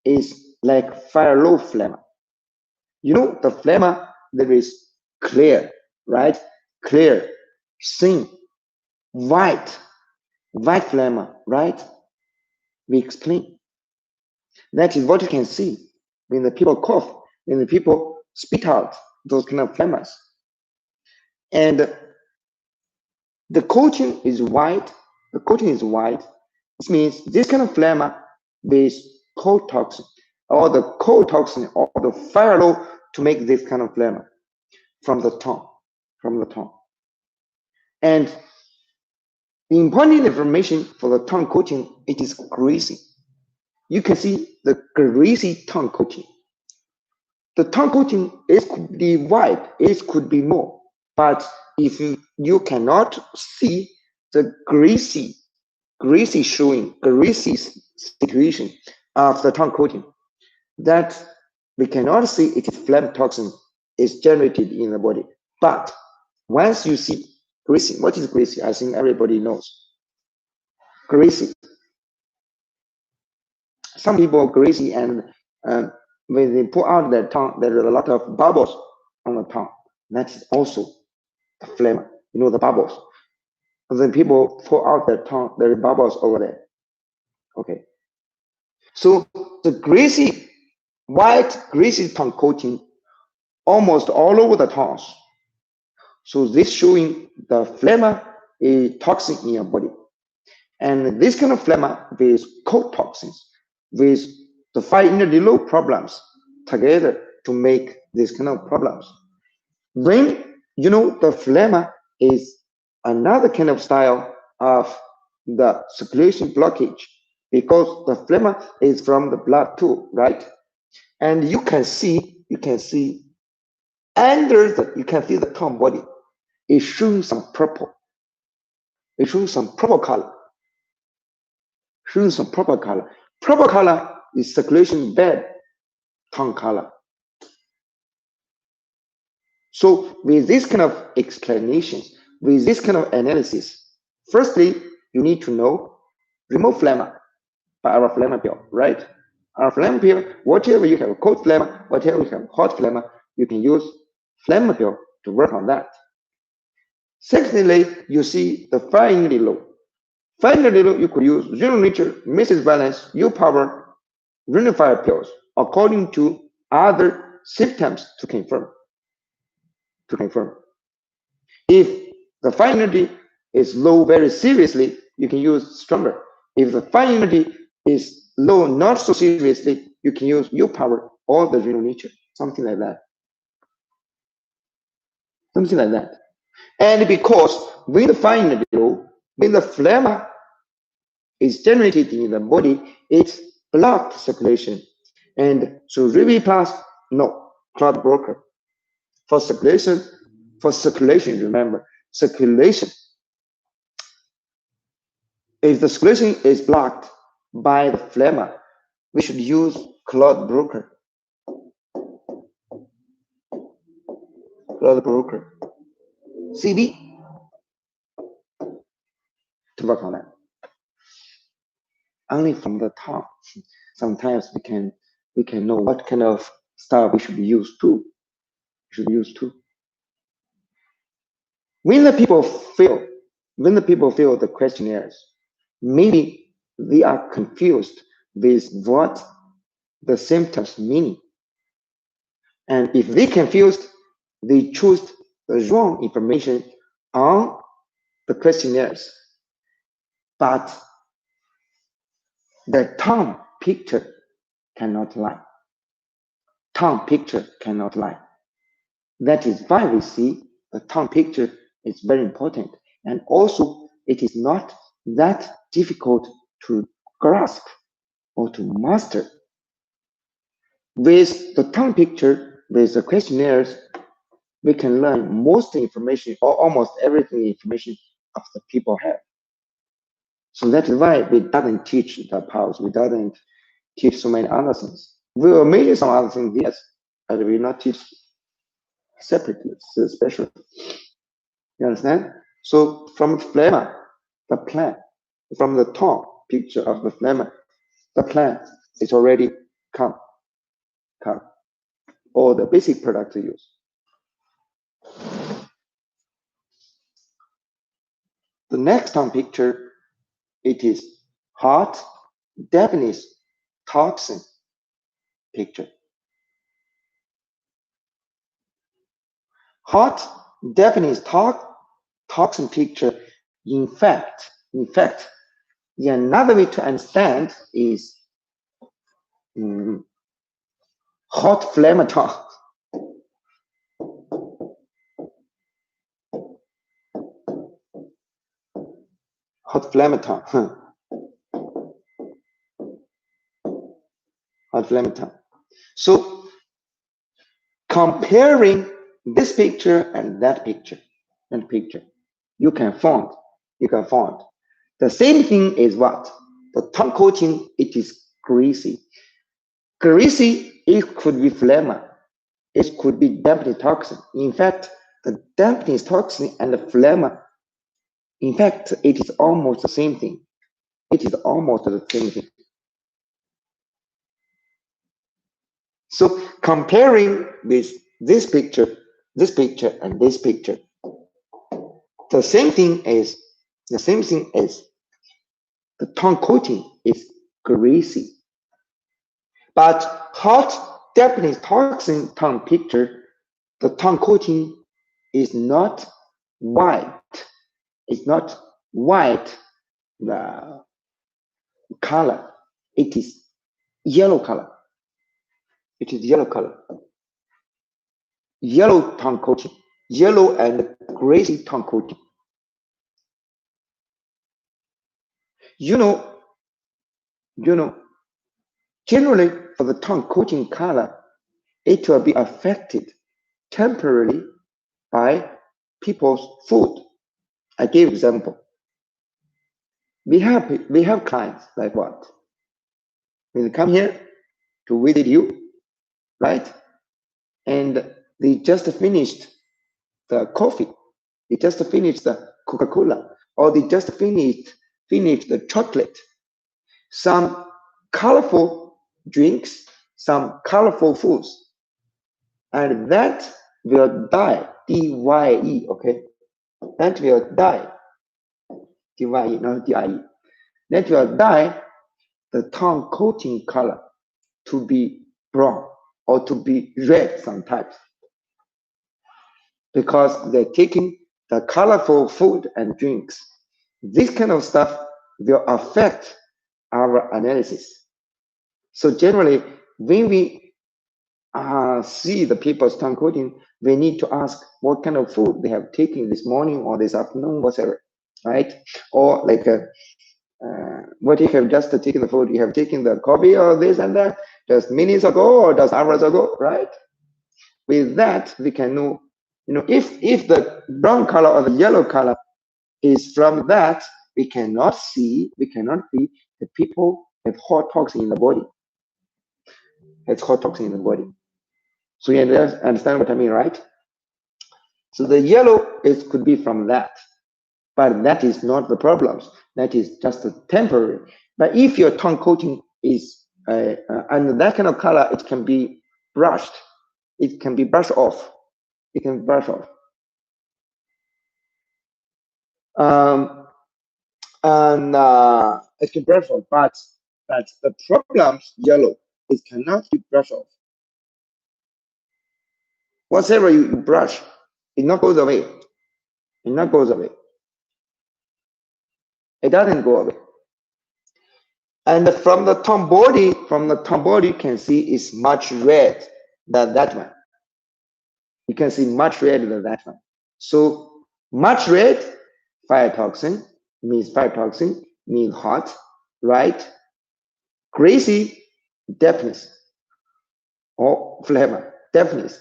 is like fire low phlegma. The phlegma that is clear, right? Clear, thin, white phlegma, right? We explain. That is what you can see when the people cough, when the people spit out those kind of phlegmas. And the coating is white. The coating is white. This means this kind of phlegma with cold toxin or the cold toxin or the fire low to make this kind of phlegma from the tongue. And the important information for the tongue coating, it is greasy. You can see the greasy tongue coating. The tongue coating could be white, it could be more. But if you cannot see the greasy situation of the tongue coating, that we cannot see it is phlegm toxin is generated in the body. But once you see greasy, what is greasy? I think everybody knows. Greasy. Some people greasy, and when they pull out their tongue, there is a lot of bubbles on the tongue. That's also the phlegm. The bubbles. When people pull out their tongue, there are bubbles over there. Okay. So the white greasy tongue coating almost all over the tongues. So this showing the phlegma is toxin in your body. And this kind of phlegma with cold toxins, with the 5 individual problems together to make this kind of problems. When the phlegma is another kind of style of the circulation blockage, because the phlegma is from the blood too, right? And you can see the tongue body is showing some purple. It's showing some purple color. Purple color is circulation bad tongue color. So with this kind of explanations, with this kind of analysis, firstly, you need to know remove phlegma by our phlegma pill, right? Our phlegma pill, whatever you have cold phlegma, whatever you have hot phlegma, you can use phlegma pill to work on that. Secondly, you see the 5 unit low. 5 unit low, you could use renal nature, Mrs. Balance, U-Power, Renify pills according to other symptoms to confirm. If the 5 unity is low very seriously, you can use stronger. If the 5 unity is low not so seriously, you can use U-Power or the renal nature, something like that. And because when the 5 unity low, when the phlegma is generated in the body, it blocks circulation. And so Ruby Plus, no, cloud broker. For circulation, remember, circulation, if the circulation is blocked by the flemma, we should use cloud broker. Cloud broker. CB to work on that. Only from the top. Sometimes we can know what kind of style we should use too. When the people fill the questionnaires, maybe they are confused with what the symptoms mean. And if they confused, they choose the wrong information on the questionnaires. But the tongue picture cannot lie. Tongue picture cannot lie. That is why we see the tongue picture is very important. And also, it is not that difficult to grasp or to master. With the tongue picture, with the questionnaires, we can learn most information or almost everything information of the people have. So that is why we doesn't teach the pulse. We doesn't teach so many other things. We will measure some other things, yes, but we will not teach separately, especially. You understand? So from flemma, the plant, from the top picture of the flemma, the plant is already come, or the basic product to use. The next tongue picture, it is hot, definite toxin picture. Hot, definite toxin picture. In fact, the another way to understand is hot flammatory. Hot flammatory. Hot flammatory. So comparing this picture and that picture, you can find. The same thing is what? The tongue coating, it is greasy. Greasy, it could be phlegma. It could be dampening toxin. In fact, the dampening toxin and the phlegma, in fact, it is almost the same thing. So comparing with this picture, and this picture, the same thing is the tongue coating is greasy. But hot Japanese toxin tongue picture, the tongue coating is not white. It's not white, the color. It is yellow color. Yellow tongue coating. Yellow and greasy tongue coating. You know, generally for the tongue coating color, it will be affected temporarily by people's food. I give example. We have clients like what? When they come here to visit you, right? And they just finished the coffee, they just finished the Coca-Cola, or they just finished the chocolate, some colorful drinks, some colorful foods, and that will die, D-Y-E, okay? That will die, D-Y-E, not D-I-E. That will die the tongue coating color to be brown or to be red sometimes, because they're taking the colorful food and drinks. This kind of stuff will affect our analysis. So generally, when we see the people's tongue coating, we need to ask what kind of food they have taken this morning or this afternoon, whatever, right? Or like what you have just taken the food, you have taken the coffee or this and that just minutes ago or just hours ago, right? With that, we can know, if the brown color or the yellow color is from that, we cannot see the people have hot toxin in the body. Has hot toxin in the body. So you understand what I mean, right? So the yellow could be from that, but that is not the problems. That is just a temporary. But if your tongue coating is and that kind of color, it can be brushed. It can be brushed off. It can brush off. And it can brush off, but the problems yellow, it cannot be brushed off. Whatever you brush, it not goes away. It not goes away. It doesn't go away. And from the tongue body, you can see it's much red than that one. You can see much redder than that one. So much red, fire toxin means hot, right? Greasy, deafness, or flavor, deafness.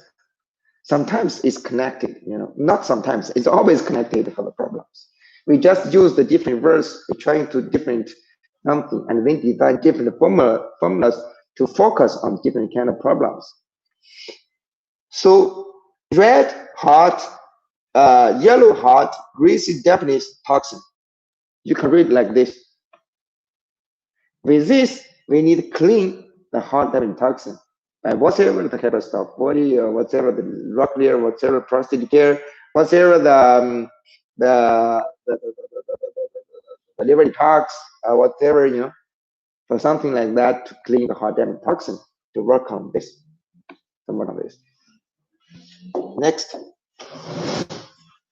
Sometimes it's connected, not sometimes, it's always connected for the problems. We just use the different words, we're trying to different something, and then design different formulas to focus on different kind of problems. So red, hot, yellow, hot, greasy, deafness, toxin. You can read like this. With this, we need to clean the hot deafening toxin. Whatever the type of stuff, body or whatever the rock clear, whatever prostate care, whatever the liver detox, whatever, for something like that to clean the hot deafening toxin, to work on this. Somewhat on this. Next.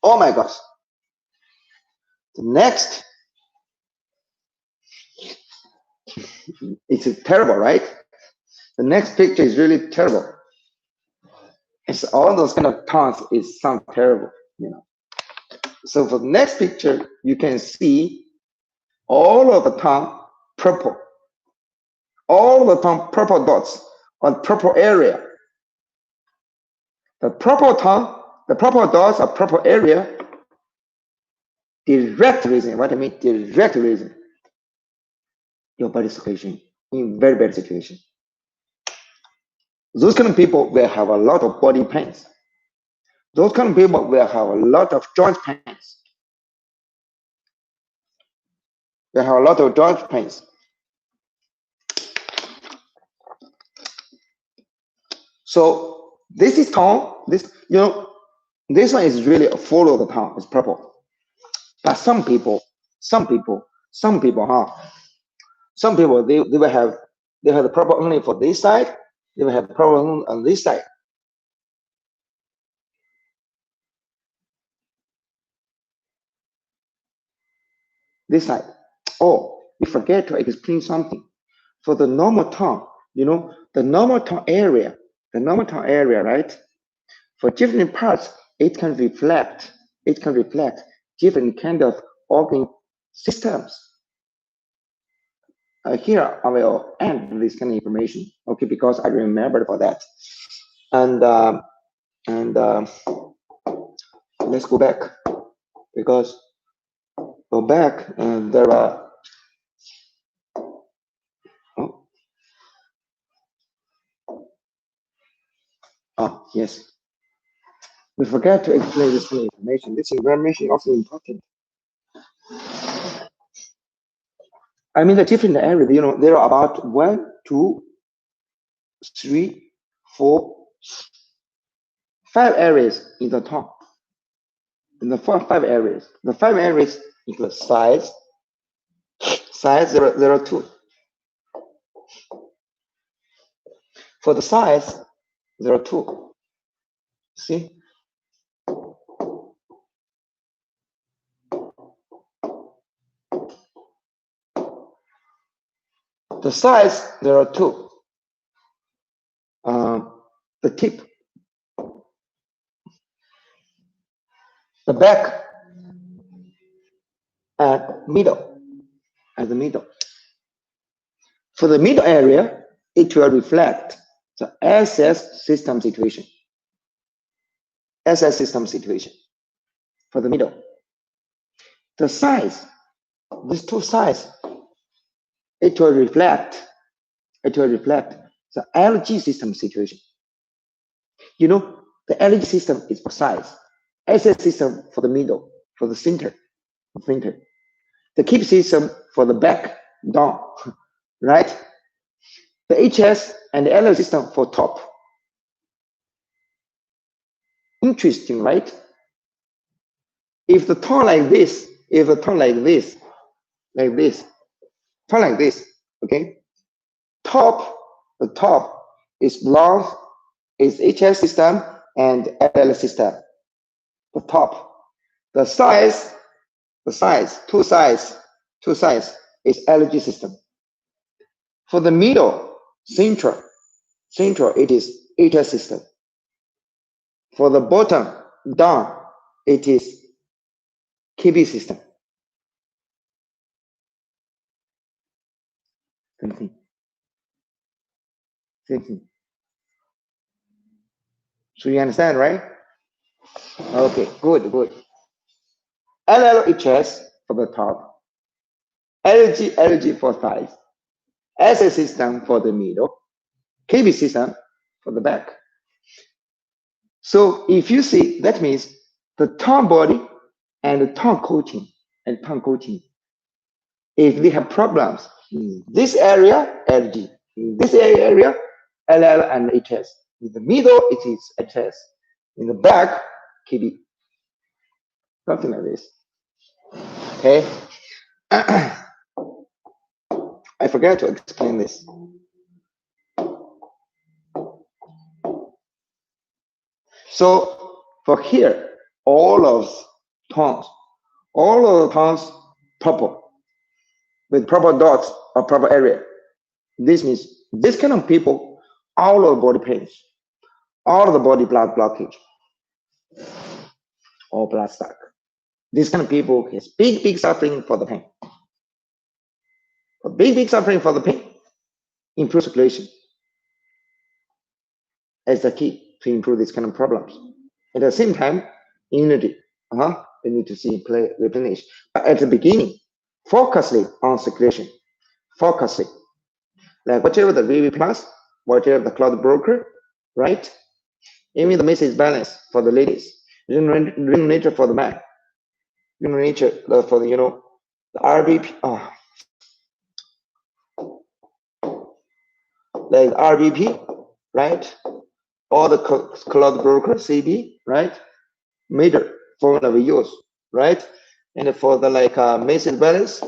Oh my gosh. The next. It's terrible, right? The next picture is really terrible. It's all those kind of tongues sound terrible. So for the next picture, you can see all of the tongue purple. All of the tongue purple dots on purple area. The purple tongue, the purple dots or purple area, direct reason. What I mean, direct reason. Your body situation in very bad situation. Those kind of people will have a lot of body pains. Those kind of people will have a lot of joint pains. They have a lot of joint pains. So this is tongue. This one is really full of the tongue. It's purple. But some people, they will have the purple only for this side. They will have the purple only on this side. This side. Oh, we forget to explain something. For the normal tongue, the normal tongue area, right? For different parts, it can reflect different kind of organ systems. Here I will end this kind of information, okay, because I remembered for that. And let's go back, because go back and there are yes, we forgot to explain this kind of information. This information is also important. I mean, the different areas, there are about 1, 2, 3, 4, 5 areas in the tongue. In the 5 areas, the 5 areas include size. There are 2. For the size, there are 2. See? The size, there are 2. The tip, the back, and middle. at the middle. For the middle area, it will reflect the SS system situation. SS system situation for the middle. The size, these two sides, it will reflect the LG system situation. You know, the LG system is for size. SS system for the middle, for the center. The keep system for the back, down, right? The HS and the LL system for top. Interesting, right? If the tone like this, tone like this, okay? The top is long, is HS system and LL system. The top. The size, two sides is LG system. For the middle, central, it is HS system. For the bottom, down, it is KB system. Same thing. So you understand, right? Okay, good. LLHS for the top, LG for size, SS system for the middle, KB system for the back. So if you see, that means the tongue body and the tongue coating, if they have problems in this area, LG, in this area, LL and HS. In the middle, it is HS. In the back, KB. Something like this. Okay. I forgot to explain this. So for here, all of the tones purple with purple dots or purple area. This means this kind of people, all of the body pains, all of the body blood blockage, or blood stuck. This kind of people has big suffering for the pain. Big suffering for the pain. Improve circulation as the key to improve this kind of problems. At the same time, immunity. We need to see play replenish. But at the beginning, focusing on circulation. Like whatever the VV plus, whatever the cloud broker, right? Even the message balance for the ladies, remunerator for the man, remunerator for the the RBP. Like RBP, right? All the cloud broker CB, right? Major formula we use, right? And for the message balance,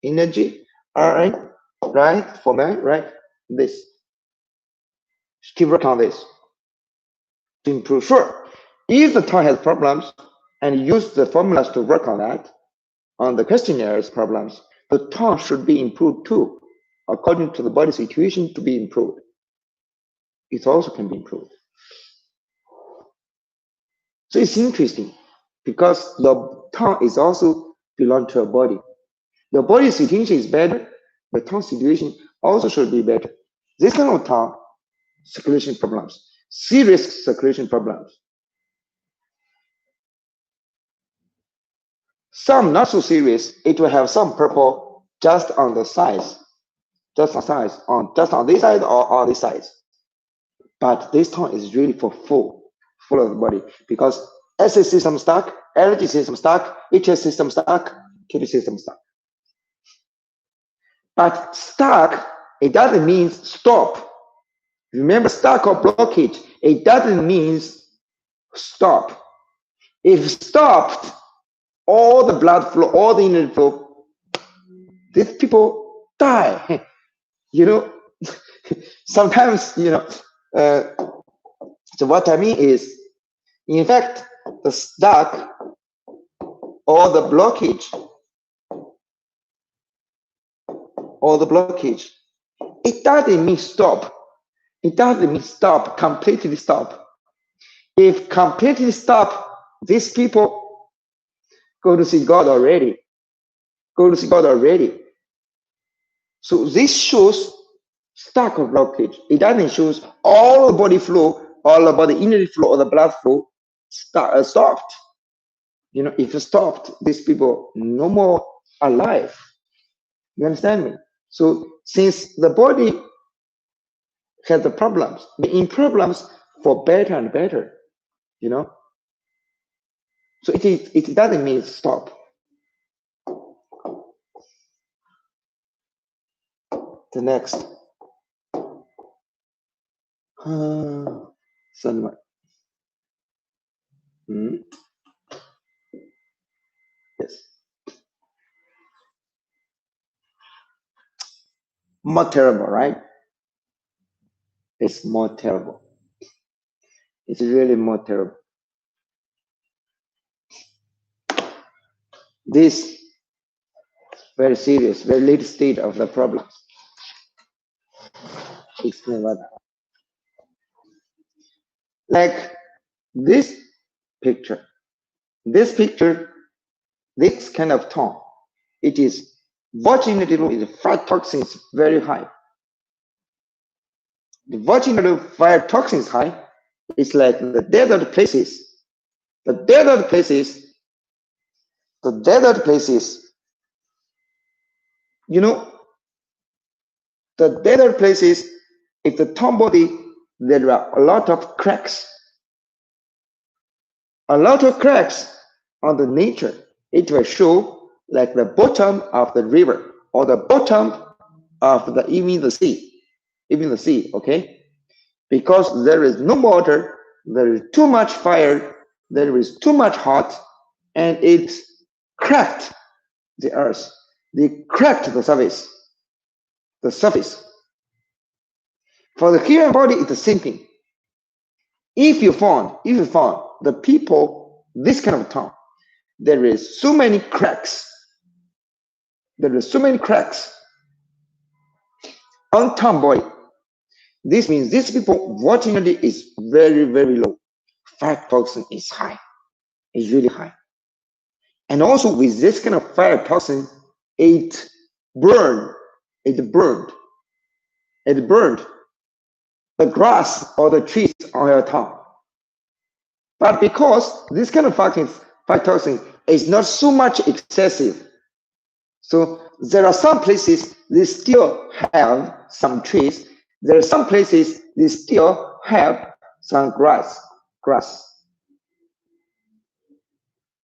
energy, RN, right? For man, right? This. Keep working on this to improve. Sure, if the tongue has problems and use the formulas to work on that, on the questionnaires problems, the tongue should be improved too, according to the body situation to be improved. It also can be improved. So it's interesting because the tongue is also belong to your body. Your body situation is better, the tongue situation also should be better. This kind of tongue circulation problems, serious circulation problems. Some not so serious, it will have some purple just on the sides, just on this side or on this side. But this tongue is really for full of the body because SS system stuck, LG system stuck, HS system stuck, KB system stuck. But stuck, it doesn't mean stop. Remember, stuck or blockage, it doesn't mean stop. If stopped, all the blood flow, all the energy flow, these people die. Sometimes, so what I mean is, in fact, the stuck or the blockage, it doesn't mean stop. It doesn't mean stop, completely stop. If completely stop, these people go to see God already. So this shows stock of blockage. It doesn't show all the body flow, all about the energy flow or the blood flow stopped. You know, if it stopped, these people no more alive. You understand me? So since the body has the problems, in problems for better and better, you know. So it doesn't mean stop. The next. Sunlight. Yes. More terrible, right? It's more terrible. It's really more terrible. This very serious, very late state of the problem. Explain what. Like this picture. This picture, this kind of tone, it is virginity is fire toxins very high. The virginity fire toxins high. It's like the desert places. The desert places. The desert places. You know, the desert places. If the tongue body, there are a lot of cracks. A lot of cracks on the nature. It will show like the bottom of the river or the bottom of the even the sea, okay? Because there is no water, there is too much fire, there is too much hot, and it cracked the earth. They cracked the surface. The surface. For the human body, it's the same thing. If you found the people, this kind of tongue, there is so many cracks. There is so many cracks on tongue body. This means these people virginity is very, very low. Fire toxin is high. It's really high. And also with this kind of fire toxin, it burned the grass or the trees on your tongue. But because this kind of fire toxin is not so much excessive, so there are some places they still have some trees. There are some places they still have some grass.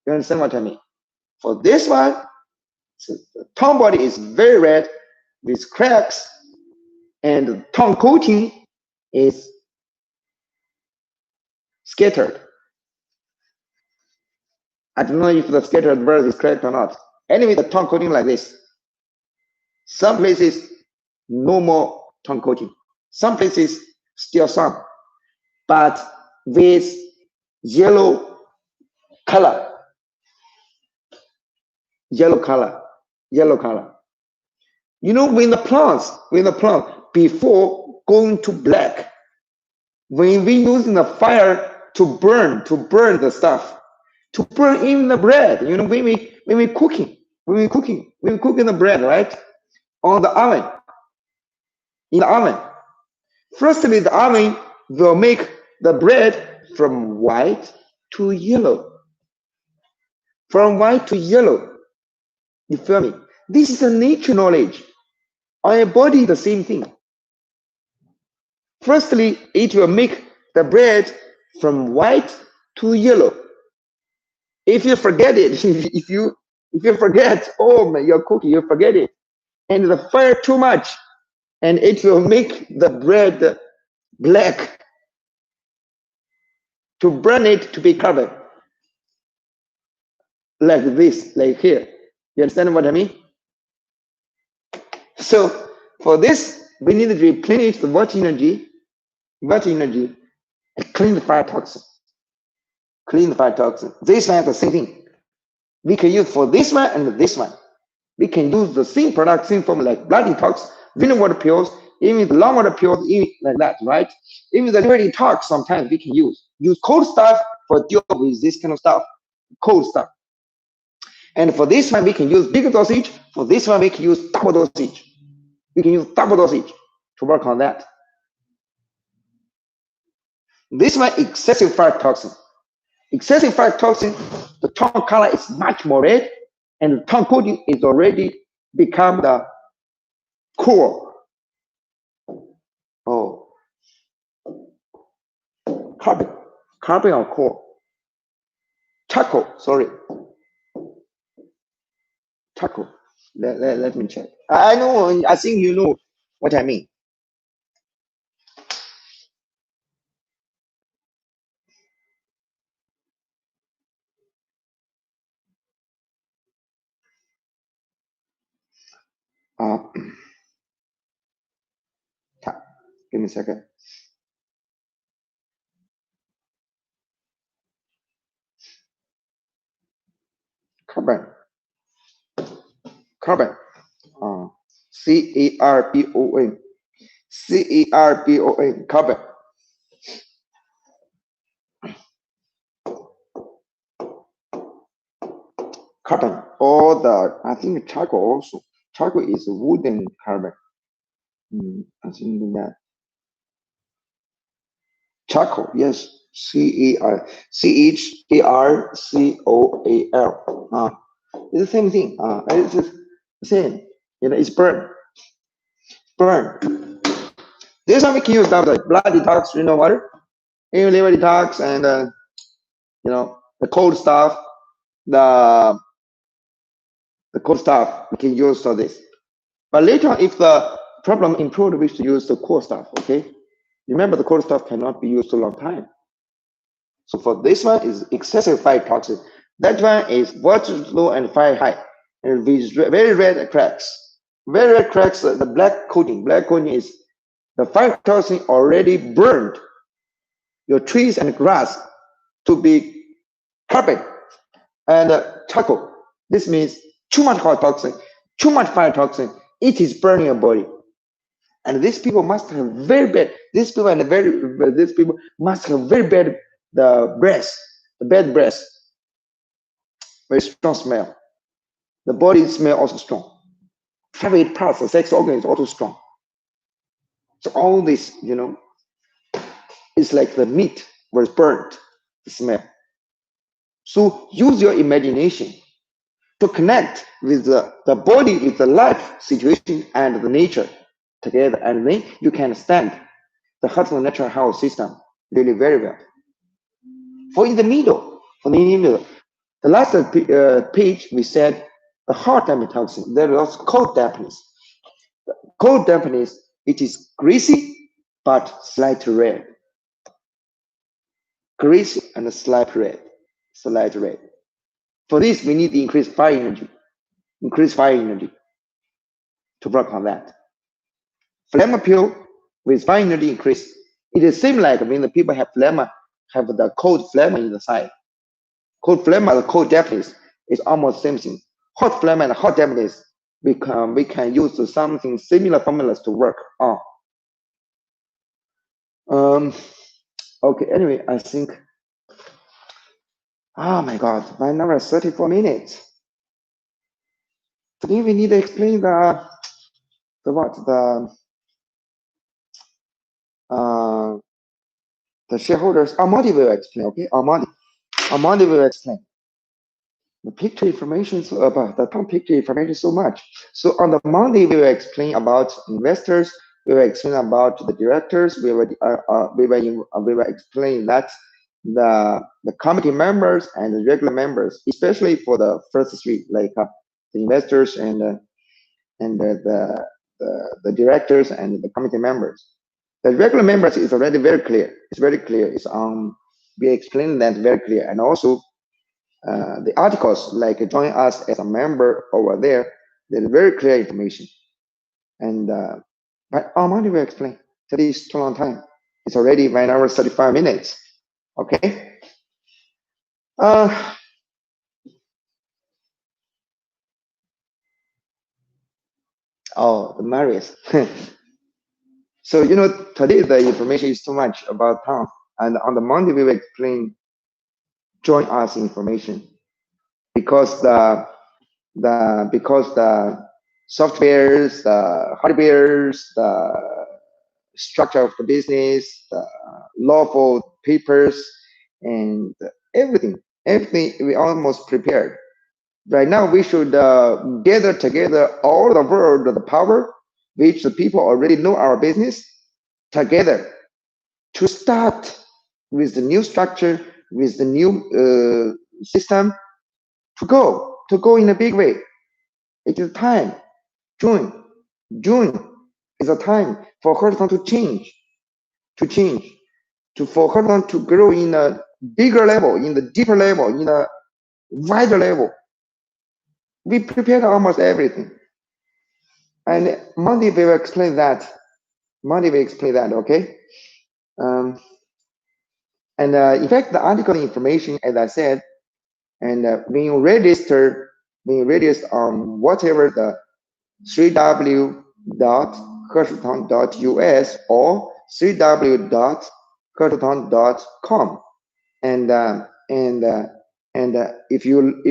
You understand what I mean? For this one, so the tongue body is very red with cracks, and the tongue coating is scattered. I don't know if the scattered bird is correct or not. Anyway, the tongue coating like this. Some places, no more tongue coating. Some places, still some, but with yellow color. Yellow color. You know, when the plant, before going to black, when we using the fire to burn the stuff, to burn in the bread, you know, when we cooking the bread, right? On the oven, in the oven. Firstly, the oven will make the bread from white to yellow. From white to yellow. You feel me? This is a nature knowledge. Our body, the same thing. Firstly, it will make the bread from white to yellow. If you forget it, if you forget, oh man, you're cooking, you forget it, and the fire too much, and it will make the bread black. To burn it to be covered like this, like here. You understand what I mean? So for this, we need to replenish the water energy, and clean the fire toxin. This one is the same thing. We can use for this one and this one. We can use the same product, same formula, like blood detox, vinegar water pills, even the long water pills, even like that, right? Even the liver detox, sometimes we can use cold stuff for deal with this kind of stuff, cold stuff. And for this one, we can use bigger dosage. For this one, we can use double dosage. You can use double dosage to work on that. This one, excessive fat toxin. Excessive fat toxin, the tongue color is much more red, and the tongue coating is already become the core. Oh, carbon or core. Charcoal, sorry. Charcoal. Let me check. I know, I think you know what I mean. Uh, give me a second. Carbon. Carbon. C-A-R-B-O-N. C-A-R-B-O-N. Carbon. Carbon. Or the, I think charcoal also. Charcoal is wooden carbon. I think that. Charcoal, yes. C-A-R. C-H-A-R-C-O-A-L. It's the same thing. It's the same. It's burn. Burn. There's some we can use stuff like blood detox, water, liver detox, and the cold stuff. The cold stuff we can use for this. But later, if the problem improved, we should use the cold stuff. Okay. Remember, the cold stuff cannot be used a long time. So for this one is excessive fire toxin. That one is water low and fire high, and with very red cracks. Very red cracks. The black coating. Black coating is the fire toxin already burned your trees and grass to be carbon and charcoal. This means too much hot toxin, too much fire toxin. It is burning your body. And these people must have very bad. These people must have very bad the bad breath, very strong smell. The body smell also strong. Private parts, the sex organ is also strong. So all this, it's like the meat was burnt, the smell. So use your imagination to connect with the body, with the life situation and the nature together, and then you can understand the Heshoutang natural health system really very well. For the last page we said the hot damage toxin. There is also cold dampness. Cold dampness, it is greasy but slightly red. Greasy and slightly red. Slightly red. For this, we need to increase fire energy. Increase fire energy to work on that. Phlegm appeal with fire energy increase. It is same like when the people have phlegm, have the cold phlegm in the side. Cold phlegm and cold dampness is almost same thing. Hot phlegm and hot dampness, we can use something similar formulas to work on. Okay, anyway, I think, oh my God, my number is 34 minutes. Today we need to explain the shareholders. Armandi will explain, okay? Armandi will explain. The picture information about the top picture information so much. So on the Monday we will explain about investors. We will explain about the directors. We will explain that the committee members and the regular members, especially for the first three, like the investors and the directors and the committee members. The regular members is already very clear. It's very clear. It's we explain that very clear, and also the articles like join us as a member over there. There's very clear information, and but Armandi will explain. Today is too long time. It's already 1 hour 35 minutes. Okay. Oh, the Marius. So today the information is too much about town, and on the Monday we will explain join us information because the softwares, the hardwares, the structure of the business, the lawful papers, and everything. Everything we almost prepared. Right now, we should gather together all the world, the power, which the people already know our business, together to start with the new structure, with the new system, to go in a big way. It is time. June, June is a time for Heshoutang to change, for Heshoutang to grow in a bigger level, in the deeper level, in a wider level. We prepared almost everything, and Monday we will explain that. Monday we explain that, okay? Um, and in fact, the article information, as I said, and when you register on whatever the 3w.heshoutang.us or 3w.heshoutang.com, and if you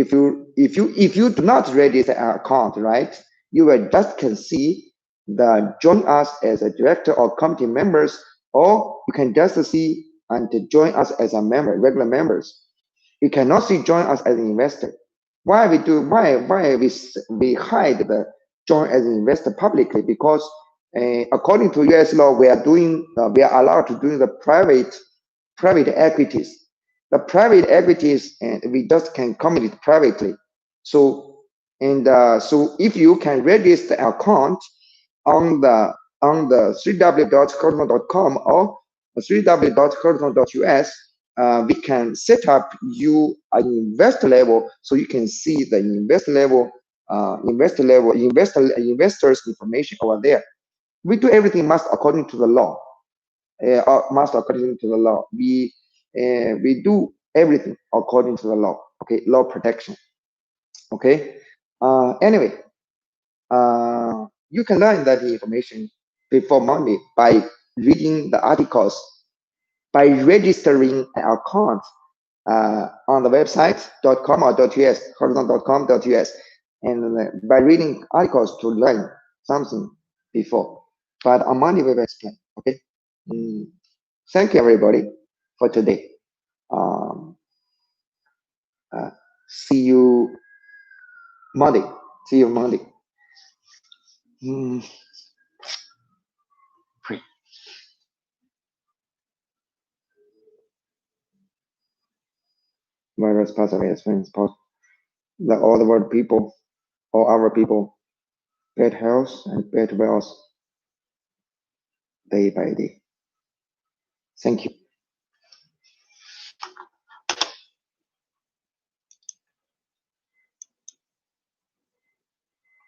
do not register an account, right, you will just can see the join us as a director or committee members, or you can just see and join us as a member, regular members. You cannot see join us as an investor. Why we hide the join as an investor publicly? Because according to US law, we are allowed to do the private equities. The private equities, and we just can commit it privately. So so if you can register an account on the 3w.heshoutang.com or 3w.heshoutang.us, we can set up you an investor level, so you can see the investors information over there. We do everything must according to the law. Must according to the law. We do everything according to the law. Okay, law protection. Okay. Anyway, you can learn that information before Monday by reading the articles, by registering an account on the website .com or .us, horizon.com.us, and by reading articles to learn something before. But on Monday we will explain. Okay. Mm, thank you everybody for today. Um, uh, see you Monday. See you Monday. Mm, pray. Virus pass away as soon as possible. Let all the world people, all our people, get health and get wealth day by day. Thank you.